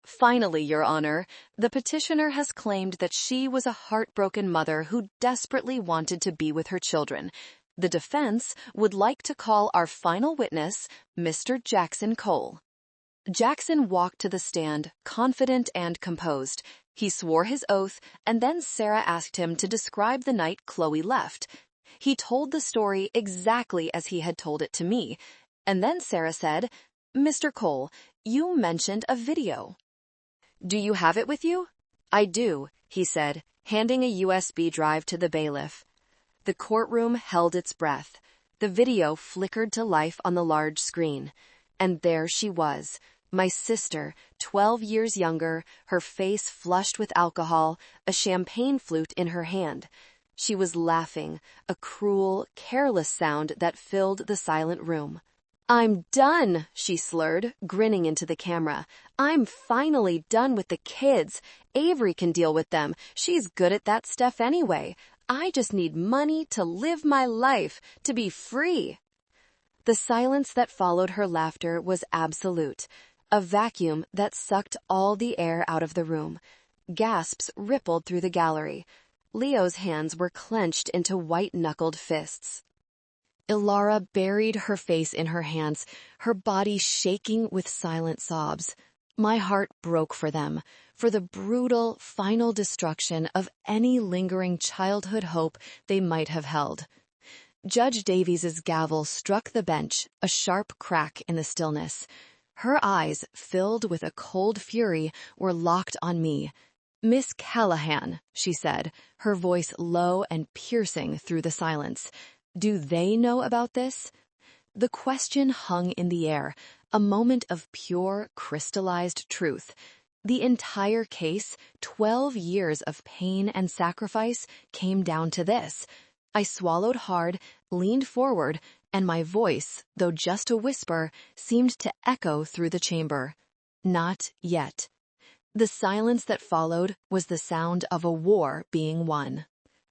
Finally, Your Honor, the petitioner has claimed that she was a heartbroken mother who desperately wanted to be with her children. The defense would like to call our final witness, Mr. Jackson Cole. Jackson walked to the stand, confident and composed. He swore his oath, and then Sarah asked him to describe the night Chloe left. He told the story exactly as he had told it to me. And then Sarah said, "Mr. Cole, you mentioned a video. Do you have it with you?" "I do," he said, handing a USB drive to the bailiff. The courtroom held its breath. The video flickered to life on the large screen. And there she was, my sister, 12 years younger, her face flushed with alcohol, a champagne flute in her hand. She was laughing, a cruel, careless sound that filled the silent room. "I'm done," she slurred, grinning into the camera. "I'm finally done with the kids. Avery can deal with them. She's good at that stuff anyway. I just need money to live my life, to be free." The silence that followed her laughter was absolute, a vacuum that sucked all the air out of the room. Gasps rippled through the gallery. Leo's hands were clenched into white-knuckled fists. Ilara buried her face in her hands, her body shaking with silent sobs. My heart broke for them, for the brutal, final destruction of any lingering childhood hope they might have held. Judge Davies's gavel struck the bench, a sharp crack in the stillness. Her eyes, filled with a cold fury, were locked on me. "Miss Callahan," she said, her voice low and piercing through the silence. "Do they know about this?" The question hung in the air, a moment of pure, crystallized truth. The entire case, 12 years of pain and sacrifice, came down to this. I swallowed hard, leaned forward, and my voice, though just a whisper, seemed to echo through the chamber. Not yet. The silence that followed was the sound of a war being won.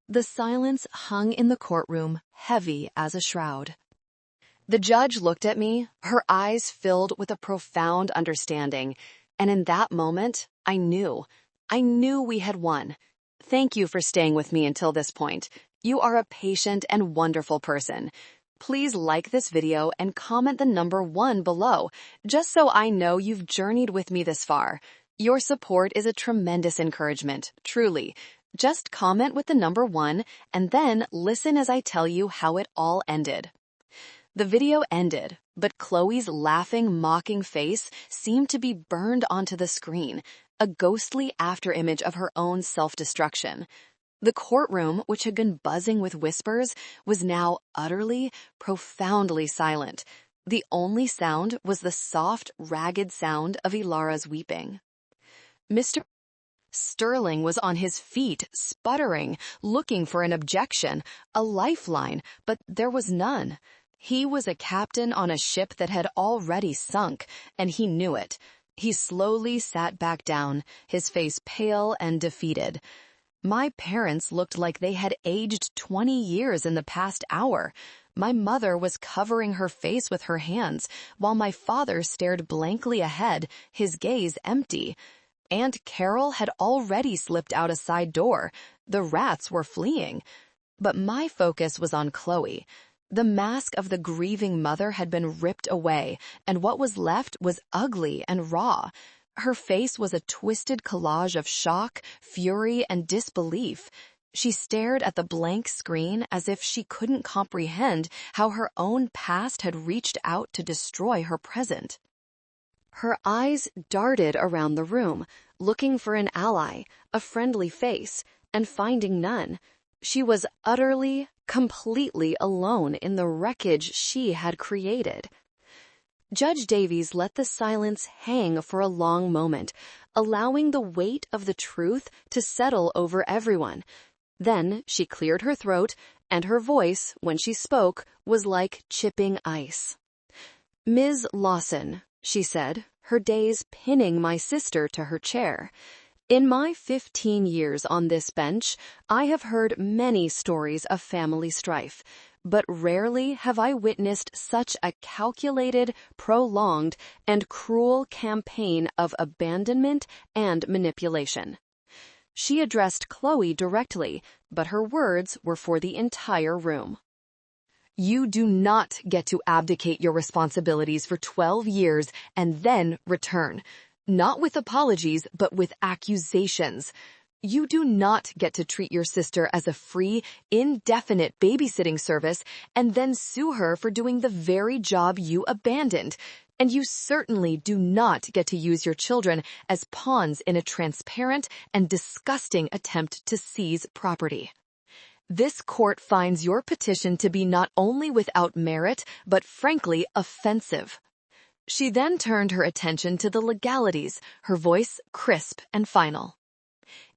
The silence hung in the courtroom, heavy as a shroud. The judge looked at me, her eyes filled with a profound understanding, and in that moment, I knew we had won. "Thank you for staying with me until this point. You are a patient and wonderful person. Please like this video and comment the number 1 below, just so I know you've journeyed with me this far. Your support is a tremendous encouragement, truly. Just comment with the number 1 and then listen as I tell you how it all ended." The video ended, but Chloe's laughing, mocking face seemed to be burned onto the screen, a ghostly afterimage of her own self-destruction. The courtroom, which had been buzzing with whispers, was now utterly, profoundly silent. The only sound was the soft, ragged sound of Ilara's weeping. Mr. Sterling was on his feet, sputtering, looking for an objection, a lifeline, but there was none. He was a captain on a ship that had already sunk, and he knew it. He slowly sat back down, his face pale and defeated. My parents looked like they had aged 20 years in the past hour. My mother was covering her face with her hands, while my father stared blankly ahead, his gaze empty. Aunt Carol had already slipped out a side door. The rats were fleeing. But my focus was on Chloe. The mask of the grieving mother had been ripped away, and what was left was ugly and raw. Her face was a twisted collage of shock, fury, and disbelief. She stared at the blank screen as if she couldn't comprehend how her own past had reached out to destroy her present. Her eyes darted around the room, looking for an ally, a friendly face, and finding none. She was utterly, completely alone in the wreckage she had created. Judge Davies let the silence hang for a long moment, allowing the weight of the truth to settle over everyone. Then she cleared her throat, and her voice, when she spoke, was like chipping ice. "Ms. Lawson," she said, her gaze pinning my sister to her chair. "In my 15 years on this bench, I have heard many stories of family strife. but rarely have I witnessed such a calculated, prolonged, and cruel campaign of abandonment and manipulation. She addressed Chloe directly, but her words were for the entire room. You do not get to abdicate your responsibilities for 12 years and then return. Not with apologies, but with accusations. You do not get to treat your sister as a free, indefinite babysitting service and then sue her for doing the very job you abandoned. And you certainly do not get to use your children as pawns in a transparent and disgusting attempt to seize property. This court finds your petition to be not only without merit, but frankly offensive. She then turned her attention to the legalities, her voice crisp and final.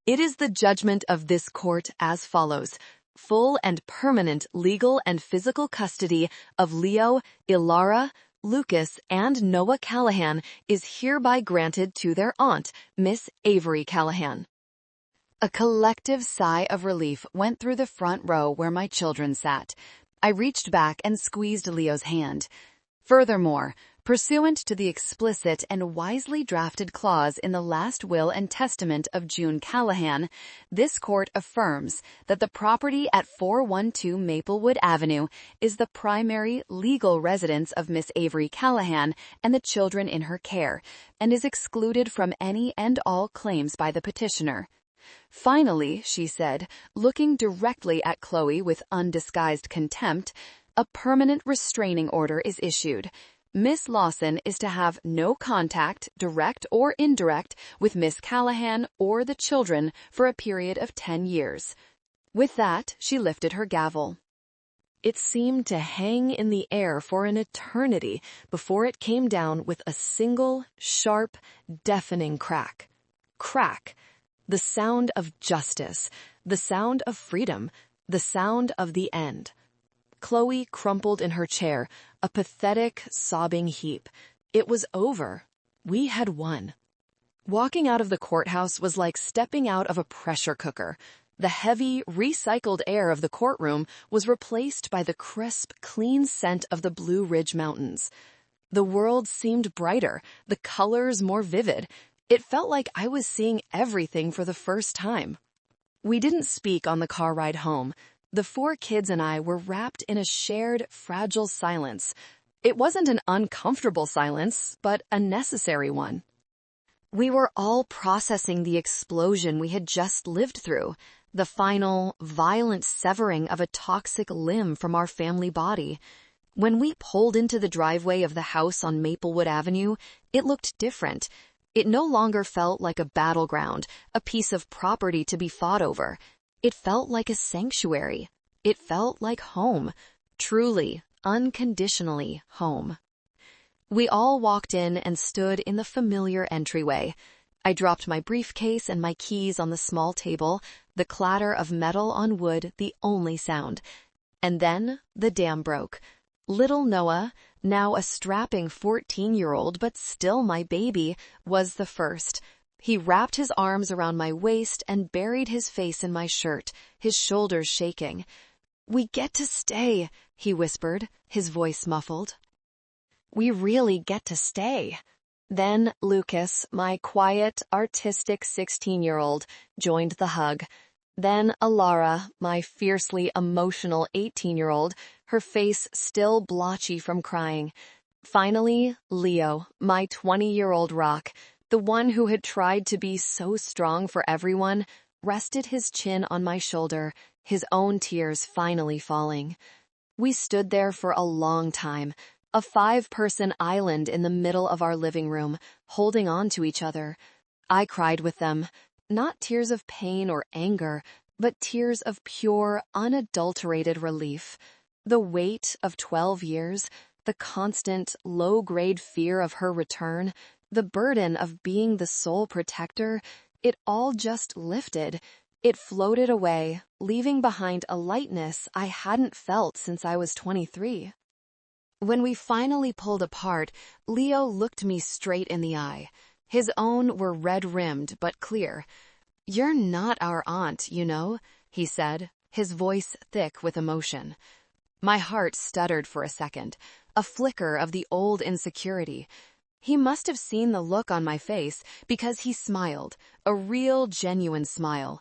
It is the judgment of this court as follows. Full and permanent legal and physical custody of Leo, Ilara, Lucas, and Noah Callahan is hereby granted to their aunt, Miss Avery Callahan. A collective sigh of relief went through the front row where my children sat. I reached back and squeezed Leo's hand. Furthermore, pursuant to the explicit and wisely drafted clause in the last will and testament of June Callahan, this court affirms that the property at 412 Maplewood Avenue is the primary legal residence of Miss Avery Callahan and the children in her care, and is excluded from any and all claims by the petitioner. Finally, she said, looking directly at Chloe with undisguised contempt, a permanent restraining order is issued. Miss Lawson is to have no contact, direct or indirect, with Miss Callahan or the children for a period of 10 years. With that, she lifted her gavel. It seemed to hang in the air for an eternity before it came down with a single, sharp, deafening crack. Crack. The sound of justice, the sound of freedom, the sound of the end. Chloe crumpled in her chair, a pathetic, sobbing heap. It was over. We had won. Walking out of the courthouse was like stepping out of a pressure cooker. The heavy, recycled air of the courtroom was replaced by the crisp, clean scent of the Blue Ridge Mountains. The world seemed brighter, the colors more vivid. It felt like I was seeing everything for the first time. We didn't speak on the car ride home. The 4 kids and I were wrapped in a shared, fragile silence. It wasn't an uncomfortable silence, but a necessary one. We were all processing the explosion we had just lived through, the final, violent severing of a toxic limb from our family body. When we pulled into the driveway of the house on Maplewood Avenue, it looked different. It no longer felt like a battleground, a piece of property to be fought over. It felt like a sanctuary. It felt like home. Truly, unconditionally home. We all walked in and stood in the familiar entryway. I dropped my briefcase and my keys on the small table, the clatter of metal on wood the only sound. And then the dam broke. Little Noah, now a strapping 14-year-old but still my baby, was the first. He wrapped his arms around my waist and buried his face in my shirt, his shoulders shaking. "We get to stay," he whispered, his voice muffled. "We really get to stay." Then Lucas, my quiet, artistic 16-year-old, joined the hug. Then Ilara, my fiercely emotional 18-year-old, her face still blotchy from crying. Finally, Leo, my 20-year-old rock, the one who had tried to be so strong for everyone, rested his chin on my shoulder, his own tears finally falling. We stood there for a long time, a 5-person island in the middle of our living room, holding on to each other. I cried with them. Not tears of pain or anger, but tears of pure, unadulterated relief. The weight of 12 years, the constant, low-grade fear of her return, the burden of being the sole protector, it all just lifted. It floated away, leaving behind a lightness I hadn't felt since I was 23. When we finally pulled apart, Leo looked me straight in the eye. His own were red-rimmed but clear. "You're not our aunt, you know," he said, his voice thick with emotion. My heart stuttered for a second, a flicker of the old insecurity. He must have seen the look on my face because he smiled, a real, genuine smile.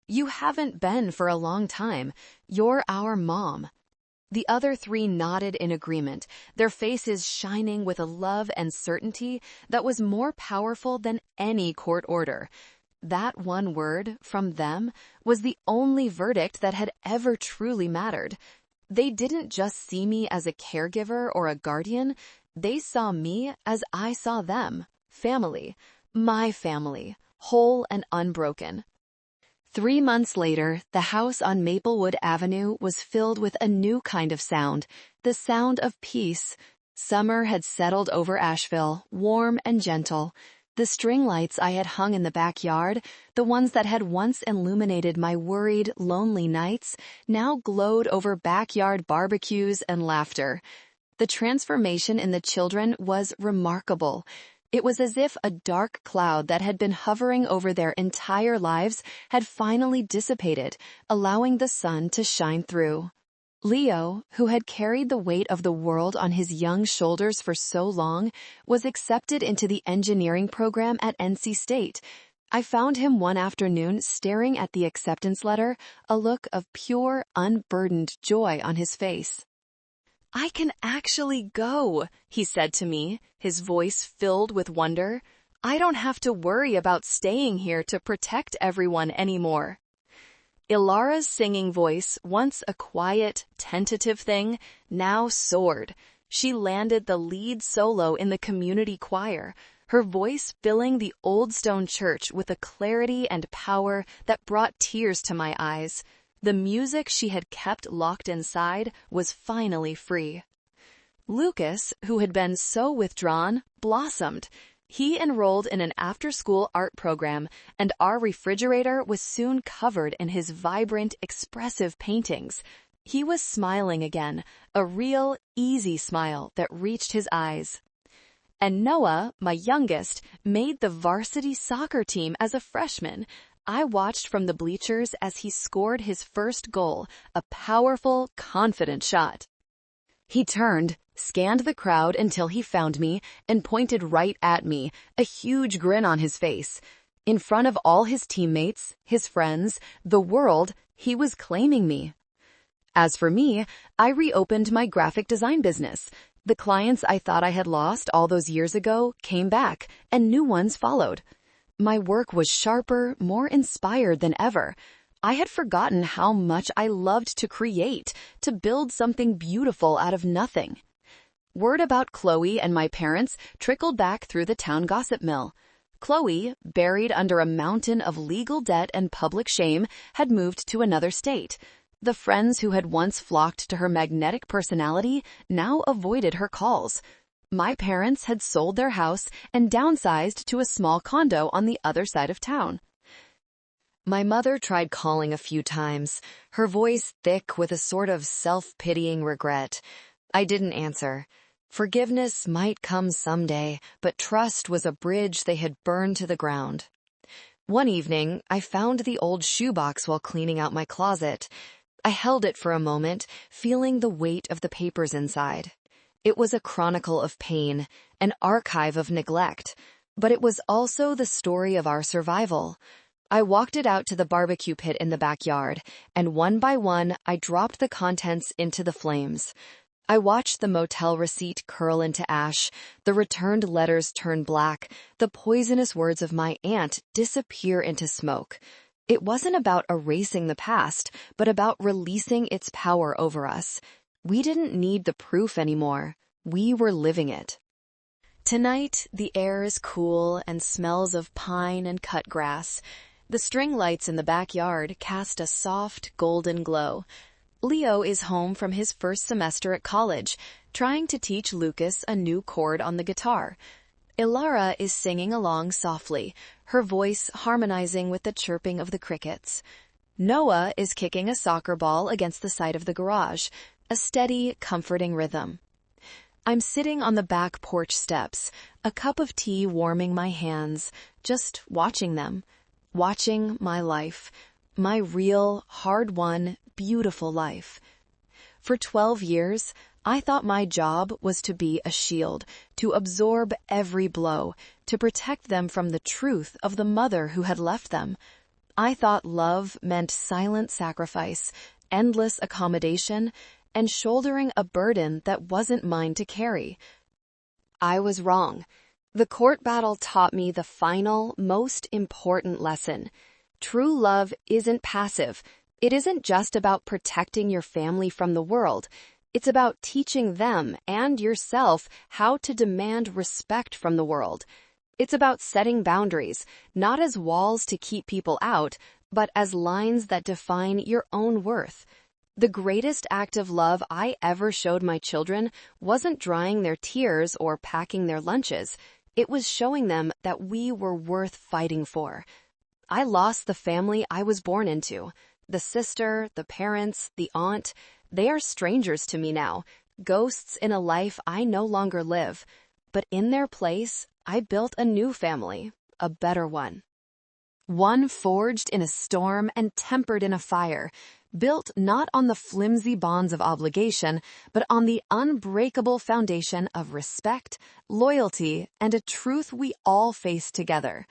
"You haven't been for a long time. You're our mom." The other three nodded in agreement, their faces shining with a love and certainty that was more powerful than any court order. That one word, from them, was the only verdict that had ever truly mattered. They didn't just see me as a caregiver or a guardian, they saw me as I saw them, family, my family, whole and unbroken. 3 months later, the house on Maplewood Avenue was filled with a new kind of sound, the sound of peace. Summer had settled over Asheville, warm and gentle. The string lights I had hung in the backyard, the ones that had once illuminated my worried, lonely nights, now glowed over backyard barbecues and laughter. The transformation in the children was remarkable. It was as if a dark cloud that had been hovering over their entire lives had finally dissipated, allowing the sun to shine through. Leo, who had carried the weight of the world on his young shoulders for so long, was accepted into the engineering program at NC State. I found him one afternoon staring at the acceptance letter, a look of pure, unburdened joy on his face. "I can actually go," he said to me, his voice filled with wonder. "I don't have to worry about staying here to protect everyone anymore." Ilara's singing voice, once a quiet, tentative thing, now soared. She landed the lead solo in the community choir, her voice filling the old stone church with a clarity and power that brought tears to my eyes. The music she had kept locked inside was finally free. Lucas, who had been so withdrawn, blossomed. He enrolled in an after-school art program, and our refrigerator was soon covered in his vibrant, expressive paintings. He was smiling again, a real, easy smile that reached his eyes. And Noah, my youngest, made the varsity soccer team as a freshman. I watched from the bleachers as he scored his first goal, a powerful, confident shot. He turned, scanned the crowd until he found me, and pointed right at me, a huge grin on his face. In front of all his teammates, his friends, the world, he was claiming me. As for me, I reopened my graphic design business. The clients I thought I had lost all those years ago came back, and new ones followed. My work was sharper, more inspired than ever. I had forgotten how much I loved to create, to build something beautiful out of nothing. Word about Chloe and my parents trickled back through the town gossip mill. Chloe, buried under a mountain of legal debt and public shame, had moved to another state. The friends who had once flocked to her magnetic personality now avoided her calls. My parents had sold their house and downsized to a small condo on the other side of town. My mother tried calling a few times, her voice thick with a sort of self-pitying regret. I didn't answer. Forgiveness might come someday, but trust was a bridge they had burned to the ground. One evening, I found the old shoebox while cleaning out my closet. I held it for a moment, feeling the weight of the papers inside. It was a chronicle of pain, an archive of neglect, but it was also the story of our survival. I walked it out to the barbecue pit in the backyard, and one by one, I dropped the contents into the flames. I watched the motel receipt curl into ash, the returned letters turn black, the poisonous words of my aunt disappear into smoke. It wasn't about erasing the past, but about releasing its power over us. We didn't need the proof anymore. We were living it. Tonight, the air is cool and smells of pine and cut grass. The string lights in the backyard cast a soft, golden glow. Leo is home from his first semester at college, trying to teach Lucas a new chord on the guitar. Ilara is singing along softly, her voice harmonizing with the chirping of the crickets. Noah is kicking a soccer ball against the side of the garage, a steady, comforting rhythm. I'm sitting on the back porch steps, a cup of tea warming my hands, just watching them, watching my life, my real, hard-won, beautiful life. For 12 years, I thought my job was to be a shield, to absorb every blow, to protect them from the truth of the mother who had left them. I thought love meant silent sacrifice, endless accommodation, and shouldering a burden that wasn't mine to carry. I was wrong. The court battle taught me the final, most important lesson. True love isn't passive. It isn't just about protecting your family from the world. It's about teaching them and yourself how to demand respect from the world. It's about setting boundaries, not as walls to keep people out, but as lines that define your own worth. The greatest act of love I ever showed my children wasn't drying their tears or packing their lunches. It was showing them that we were worth fighting for. I lost the family I was born into. The sister, the parents, the aunt, they are strangers to me now, ghosts in a life I no longer live. But in their place, I built a new family, a better one. One forged in a storm and tempered in a fire, built not on the flimsy bonds of obligation, but on the unbreakable foundation of respect, loyalty, and a truth we all face together.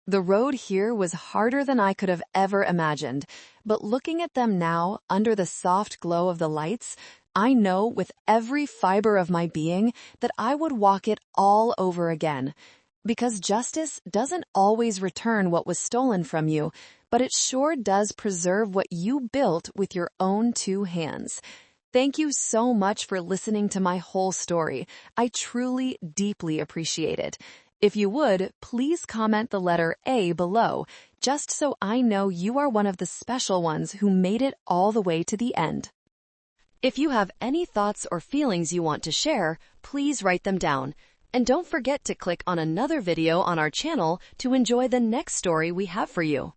The road here was harder than I could have ever imagined, but looking at them now, under the soft glow of the lights, I know with every fiber of my being that I would walk it all over again. Because justice doesn't always return what was stolen from you, but it sure does preserve what you built with your own two hands. Thank you so much for listening to my whole story. I truly, deeply appreciate it. If you would, please comment the letter A below, just so I know you are one of the special ones who made it all the way to the end. If you have any thoughts or feelings you want to share, please write them down. And don't forget to click on another video on our channel to enjoy the next story we have for you.